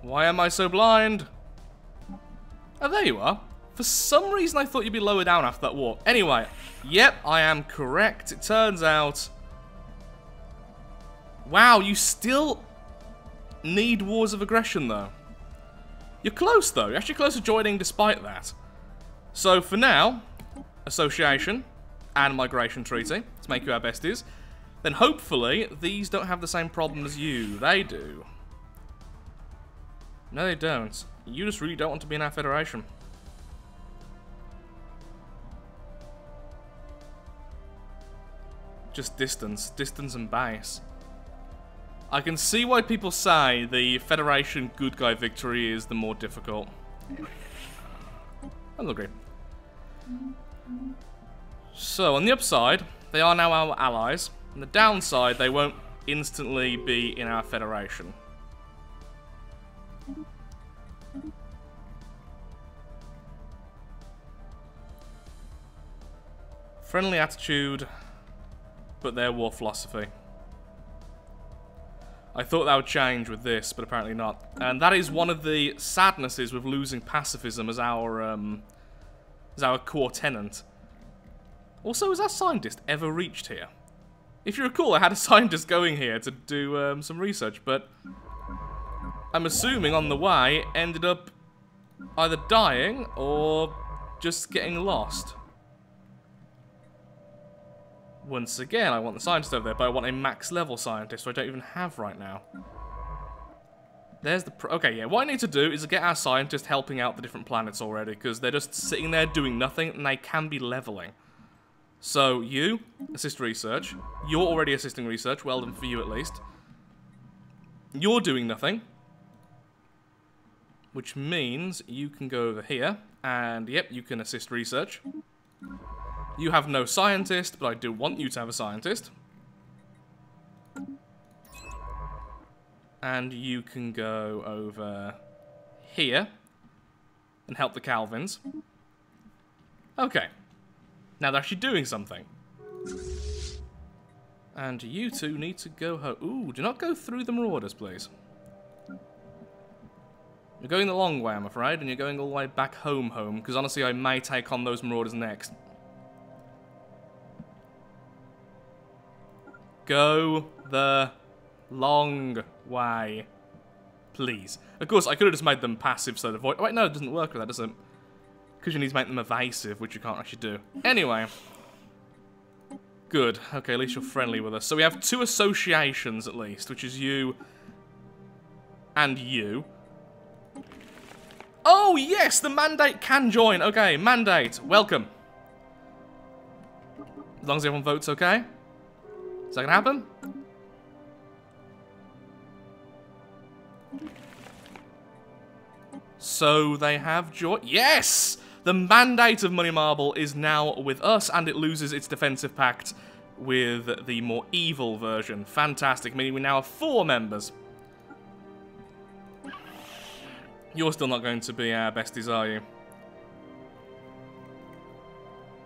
Why am I so blind? Oh, there you are. For some reason, I thought you'd be lower down after that war. Anyway, yep, I am correct. It turns out... Wow, you still need wars of aggression, though. You're close, though. You're actually close to joining despite that. So, for now, association and migration treaty, to make you our besties. Then, hopefully, these don't have the same problem as you. They do. No, they don't. You just really don't want to be in our federation. Just distance. Distance and base. I can see why people say the Federation good guy victory is the more difficult. I'll agree. So, on the upside, they are now our allies. On the downside, they won't instantly be in our Federation. Friendly attitude, but their war philosophy. I thought that would change with this, but apparently not. And that is one of the sadnesses with losing pacifism as our core tenant. Also, has our scientist ever reached here? If you recall, I had a scientist going here to do some research, but I'm assuming on the way ended up either dying or just getting lost. Once again, I want the scientist over there, but I want a max level scientist, which I don't even have right now. There's the... okay, yeah, what I need to do is get our scientist helping out the different planets already, because they're just sitting there doing nothing, and they can be leveling. So, you, assist research. You're already assisting research, well done for you at least. You're doing nothing. Which means you can go over here, and yep, you can assist research. You have no scientist, but I do want you to have a scientist. And you can go over here and help the Calvins. Okay. Now they're actually doing something. And you two need to go home. Ooh, do not go through the Marauders, please. You're going the long way, I'm afraid, and you're going all the way back home, because honestly I may take on those Marauders next. Go the long way. Please. Of course, I could have just made them passive so the void... wait, no, it doesn't work with that, does it? Because you need to make them evasive, which you can't actually do. Anyway. Good. Okay, at least you're friendly with us. So we have 2 associations, at least, which is you and you. Oh, yes! The Mandate can join. Okay, Mandate. Welcome. As long as everyone votes okay. Is that gonna happen? So they have joined. Yes! The Mandate of Money Marble is now with us, and it loses its defensive pact with the more evil version. Fantastic, meaning we now have 4 members. You're still not going to be our besties, are you?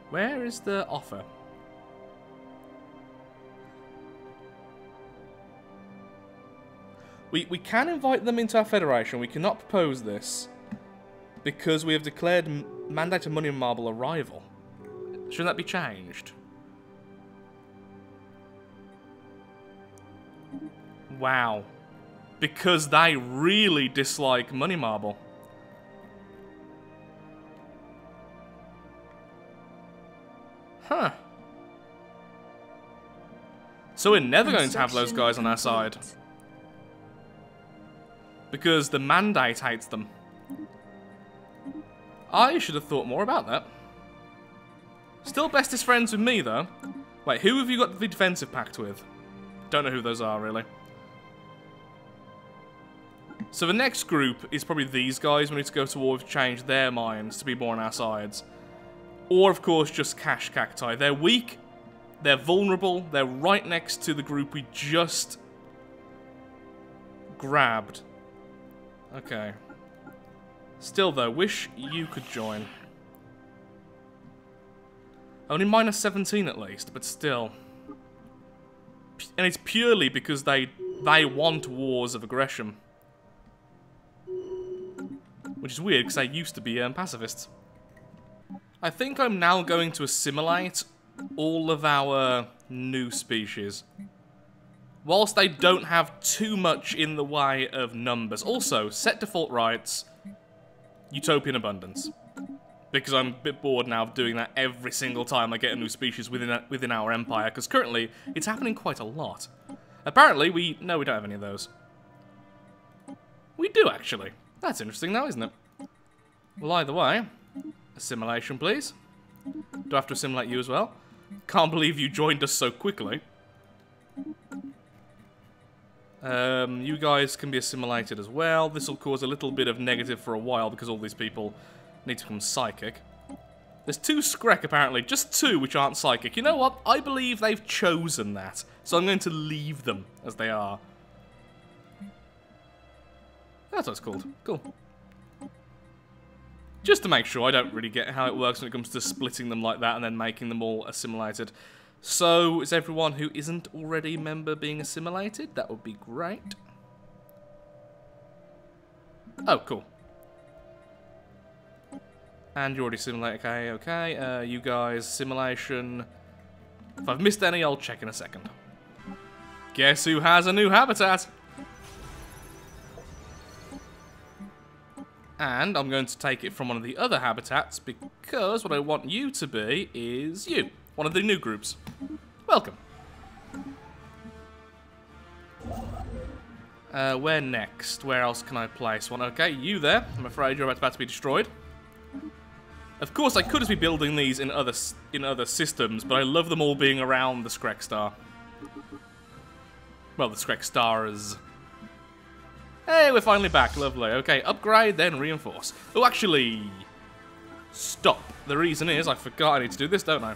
Where is the offer? We can invite them into our Federation. We cannot propose this because we have declared Mandate of Money and Marble a rival. Shouldn't that be changed? Wow. Because they really dislike Money Marble. Huh. So we're never going to have those guys on our side. Because the Mandate hates them. I should have thought more about that. Still bestest friends with me, though. Wait, who have you got the defensive pact with? Don't know who those are, really. So the next group is probably these guys we need to go to war with, change their minds to be more on our sides. Or, of course, just Cash Cacti. They're weak, they're vulnerable, they're right next to the group we just grabbed. Okay. Still, though, wish you could join. Only minus 17 at least, but still. And it's purely because they want wars of aggression. Which is weird, because they used to be pacifists. I think I'm now going to assimilate all of our new species. Whilst they don't have too much in the way of numbers. Also, set default rights, Utopian Abundance. Because I'm a bit bored now of doing that every single time I get a new species within our empire, because currently it's happening quite a lot. Apparently, no, we don't have any of those. We do, actually. That's interesting now, isn't it? Well, either way, assimilation, please. Do I have to assimilate you as well? Can't believe you joined us so quickly. You guys can be assimilated as well. This will cause a little bit of negative for a while because all these people need to become psychic. There's 2 Skrek, apparently. Just 2, which aren't psychic. You know what? I believe they've chosen that. So I'm going to leave them as they are. That's what it's called. Cool. Just to make sure, I don't really get how it works when it comes to splitting them like that and then making them all assimilated. So, is everyone who isn't already a member being assimilated? That would be great. Oh, cool. And you already simulate. Okay, okay. You guys, simulation. If I've missed any, I'll check in a second. Guess who has a new habitat? And I'm going to take it from one of the other habitats because what I want you to be is you. One of the new groups. Welcome. Where next? Where else can I place one? Okay, you there. I'm afraid you're about to be destroyed. Of course, I could just be building these in other systems, but I love them all being around the Skrek Star. Well, the Skrek Stars. Hey, we're finally back. Lovely. Okay, upgrade, then reinforce. Oh, actually, stop. The reason is I forgot I need to do this, don't I?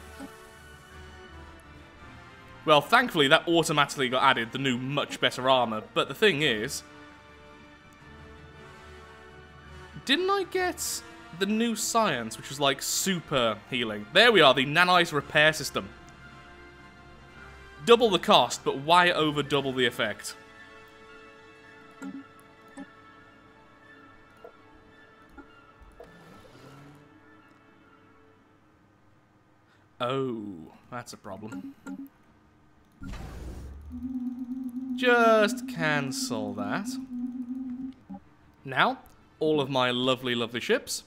Well, thankfully, that automatically got added, the new, much better armor. But the thing is, didn't I get the new science, which was like super healing? There we are, the nanite repair system. Double the cost, but why over double the effect? Oh, that's a problem. Just cancel that. Now, all of my lovely, lovely ships,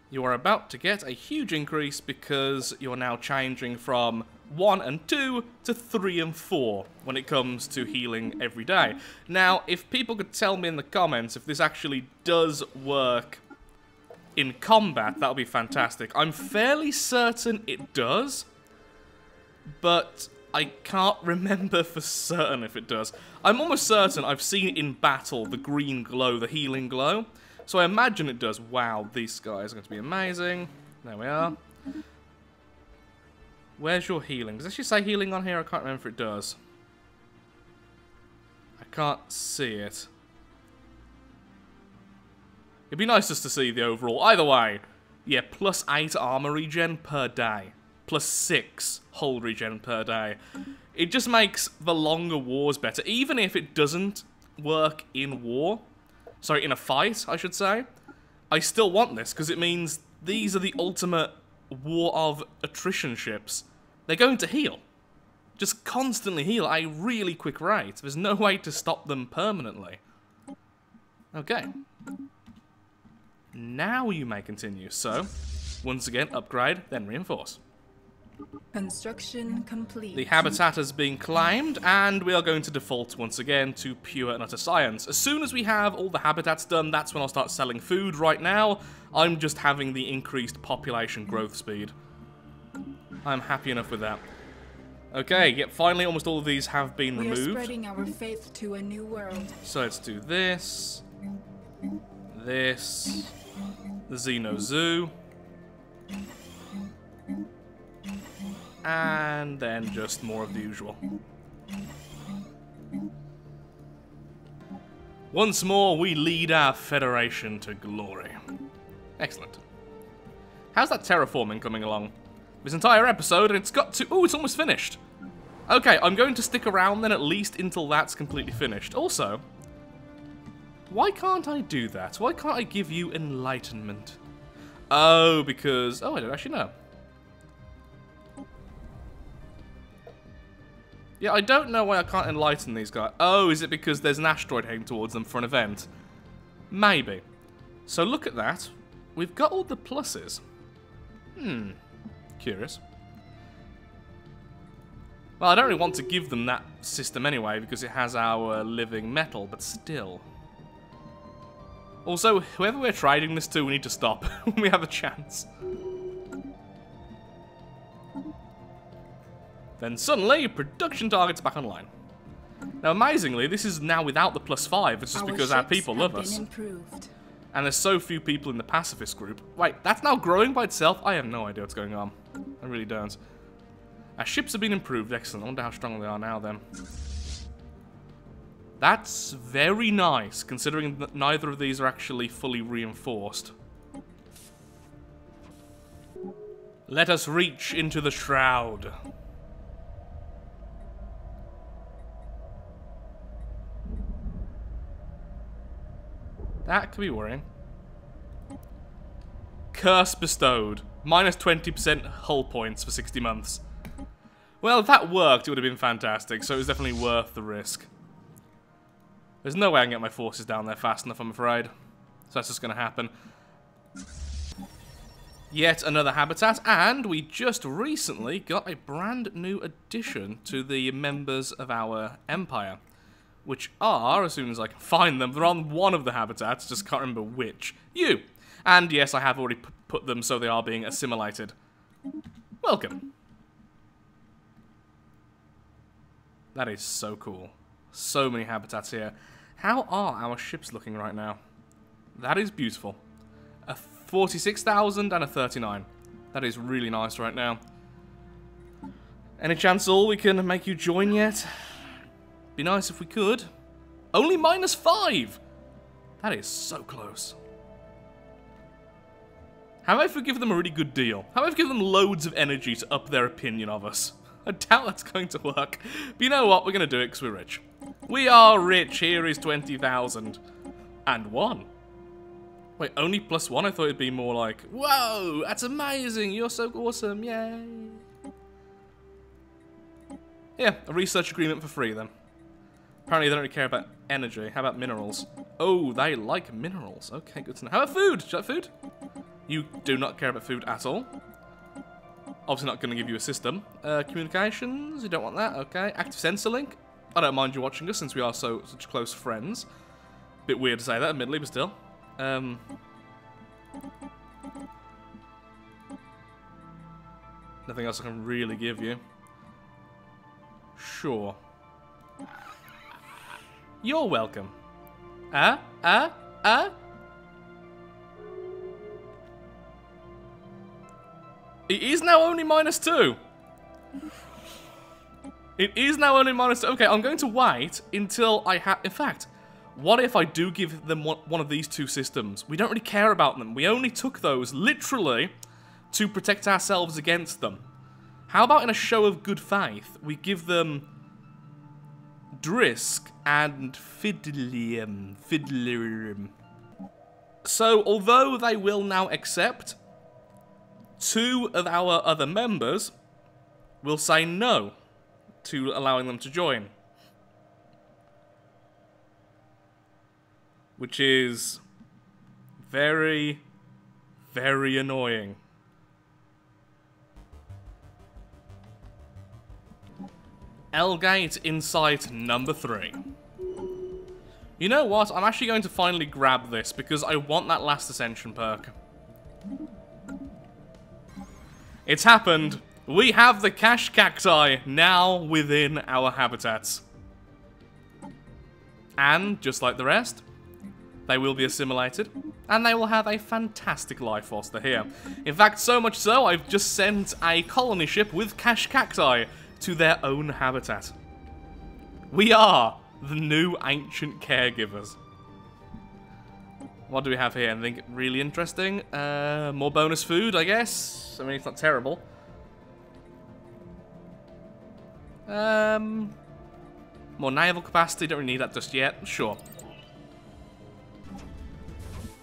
you are about to get a huge increase because you're now changing from 1 and 2 to 3 and 4 when it comes to healing every day. Now, if people could tell me in the comments if this actually does work in combat, that would be fantastic. I'm fairly certain it does, but I can't remember for certain if it does. I'm almost certain I've seen in battle the green glow, the healing glow. So I imagine it does. Wow, these guys are going to be amazing. There we are. Where's your healing? Does it actually say healing on here? I can't remember if it does. I can't see it. It'd be nice just to see the overall. Either way, yeah, plus 8 armor regen per day. Plus 6 hull regen per day. It just makes the longer wars better. Even if it doesn't work in war, sorry, in a fight, I should say, I still want this, because it means these are the ultimate war of attrition ships. They're going to heal. Just constantly heal at a really quick rate. There's no way to stop them permanently. Okay. Now you may continue. So, once again, upgrade, then reinforce. Construction complete. The habitat has been claimed, and we are going to default once again to pure and utter science. As soon as we have all the habitats done, that's when I'll start selling food. Right now, I'm just having the increased population growth speed. I'm happy enough with that. Okay, yep, finally almost all of these have been removed. We are spreading our faith to a new world. So let's do this. This. The Xeno Zoo. And then just more of the usual. Once more, we lead our Federation to glory. Excellent. How's that terraforming coming along? This entire episode, and it's got to... Oh, it's almost finished. Okay, I'm going to stick around then at least until that's completely finished. Also, why can't I do that? Why can't I give you enlightenment? Oh, because... Oh, I don't actually know. Yeah, I don't know why I can't enlighten these guys. Oh, is it because there's an asteroid heading towards them for an event? Maybe. So look at that. We've got all the pluses. Curious. Well, I don't really want to give them that system anyway, because it has our living metal, but still. Also, whoever we're trading this to, we need to stop when we have a chance. Then suddenly, production targets back online. Now, amazingly, this is now without the +5. It's just because our people love us. And there's so few people in the pacifist group. Wait, that's now growing by itself? I have no idea what's going on. I really don't. Our ships have been improved. Excellent. I wonder how strong they are now, then. That's very nice, considering that neither of these are actually fully reinforced. Let us reach into the shroud. That could be worrying. Curse bestowed. Minus 20% hull points for 60 months. Well, if that worked, it would have been fantastic, so it was definitely worth the risk. There's no way I can get my forces down there fast enough, I'm afraid. So that's just going to happen. Yet another habitat, and we just recently got a brand new addition to the members of our empire. Which are, as soon as I can find them, they're on one of the habitats, just can't remember which. You! And yes, I have already put them so they are being assimilated. Welcome. That is so cool. So many habitats here. How are our ships looking right now? That is beautiful. A 46,000 and a 39. That is really nice right now. Any chance at all we can make you join yet? Be nice if we could. Only -5! That is so close. How about if we give them a really good deal? How about if we give them loads of energy to up their opinion of us? I doubt that's going to work. But you know what? We're going to do it because we're rich. We are rich. Here is 20,000. And 1. Wait, only +1? I thought it'd be more like, whoa, that's amazing. You're so awesome. Yay. Yeah, a research agreement for free then. Apparently they don't really care about energy. How about minerals? Oh, they like minerals. Okay, good to know. How about food? Do you like food? You do not care about food at all. Obviously not going to give you a system. Communications, you don't want that. Okay. Active sensor link. I don't mind you watching us since we are such close friends. Bit weird to say that, admittedly, but still. Nothing else I can really give you. Sure. You're welcome. It is now only -2. It is now only -2. Okay, I'm going to wait until I have... In fact, what if I do give them one of these two systems? We don't really care about them. We only took those, literally, to protect ourselves against them. How about in a show of good faith, we give them Drisk and Fiddlium. So, although they will now accept, 2 of our other members will say no to allowing them to join. Which is very, very annoying. L-Gate Insight number 3. You know what? I'm actually going to finally grab this because I want that last ascension perk. It's happened. We have the cash cacti now within our habitats. And, just like the rest, they will be assimilated, and they will have a fantastic life force here. In fact, so much so, I've just sent a colony ship with cash cacti to their own habitat. We are the new ancient caregivers. What do we have here? Anything really interesting? More bonus food, I guess. I mean, it's not terrible. More naval capacity. Don't really need that just yet. Sure.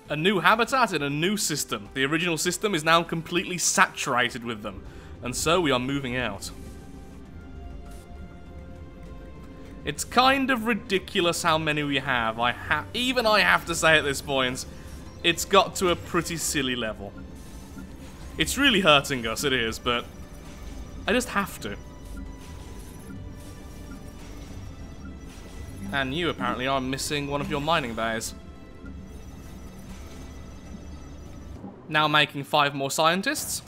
A new habitat in a new system. The original system is now completely saturated with them. And so we are moving out. It's kind of ridiculous how many we have. Even I have to say at this point, it's got to a pretty silly level. It's really hurting us, it is, but I just have to. And you apparently are missing one of your mining bays. Now making 5 more scientists.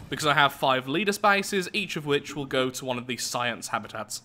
Because I have 5 leader spaces, each of which will go to one of these science habitats.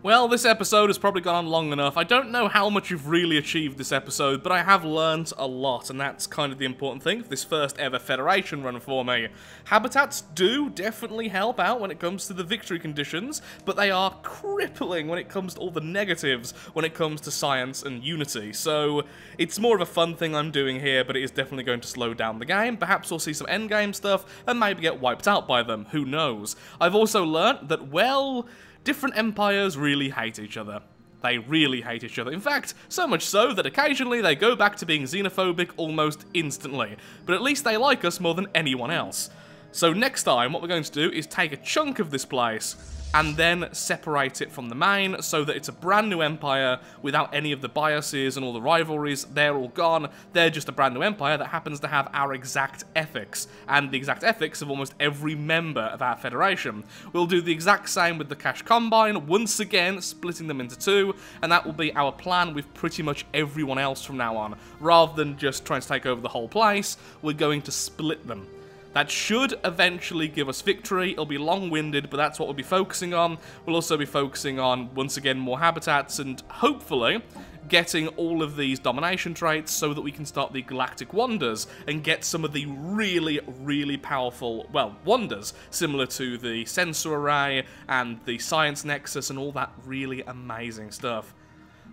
Well, this episode has probably gone on long enough. I don't know how much you've really achieved this episode, but I have learnt a lot, and that's kind of the important thing for this first ever Federation run for me. Habitats do definitely help out when it comes to the victory conditions, but they are crippling when it comes to all the negatives when it comes to science and unity. So it's more of a fun thing I'm doing here, but it is definitely going to slow down the game. Perhaps we'll see some endgame stuff and maybe get wiped out by them. Who knows? I've also learnt that, well, different empires really hate each other. They really hate each other. In fact, so much so that occasionally they go back to being xenophobic almost instantly. But at least they like us more than anyone else. So next time, what we're going to do is take a chunk of this place and then separate it from the main so that it's a brand new empire without any of the biases and all the rivalries. They're all gone. They're just a brand new empire that happens to have our exact ethics and the exact ethics of almost every member of our federation. We'll do the exact same with the Cash Combine, once again splitting them into two, and that will be our plan with pretty much everyone else from now on. Rather than just trying to take over the whole place, we're going to split them. That should eventually give us victory. It'll be long-winded, but that's what we'll be focusing on. We'll also be focusing on, once again, more habitats and hopefully getting all of these domination traits so that we can start the galactic wonders and get some of the really, really powerful, well, wonders, similar to the sensor array and the science nexus and all that really amazing stuff.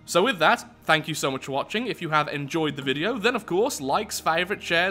So with that, thank you so much for watching. If you have enjoyed the video, then of course, likes, favourites, shares,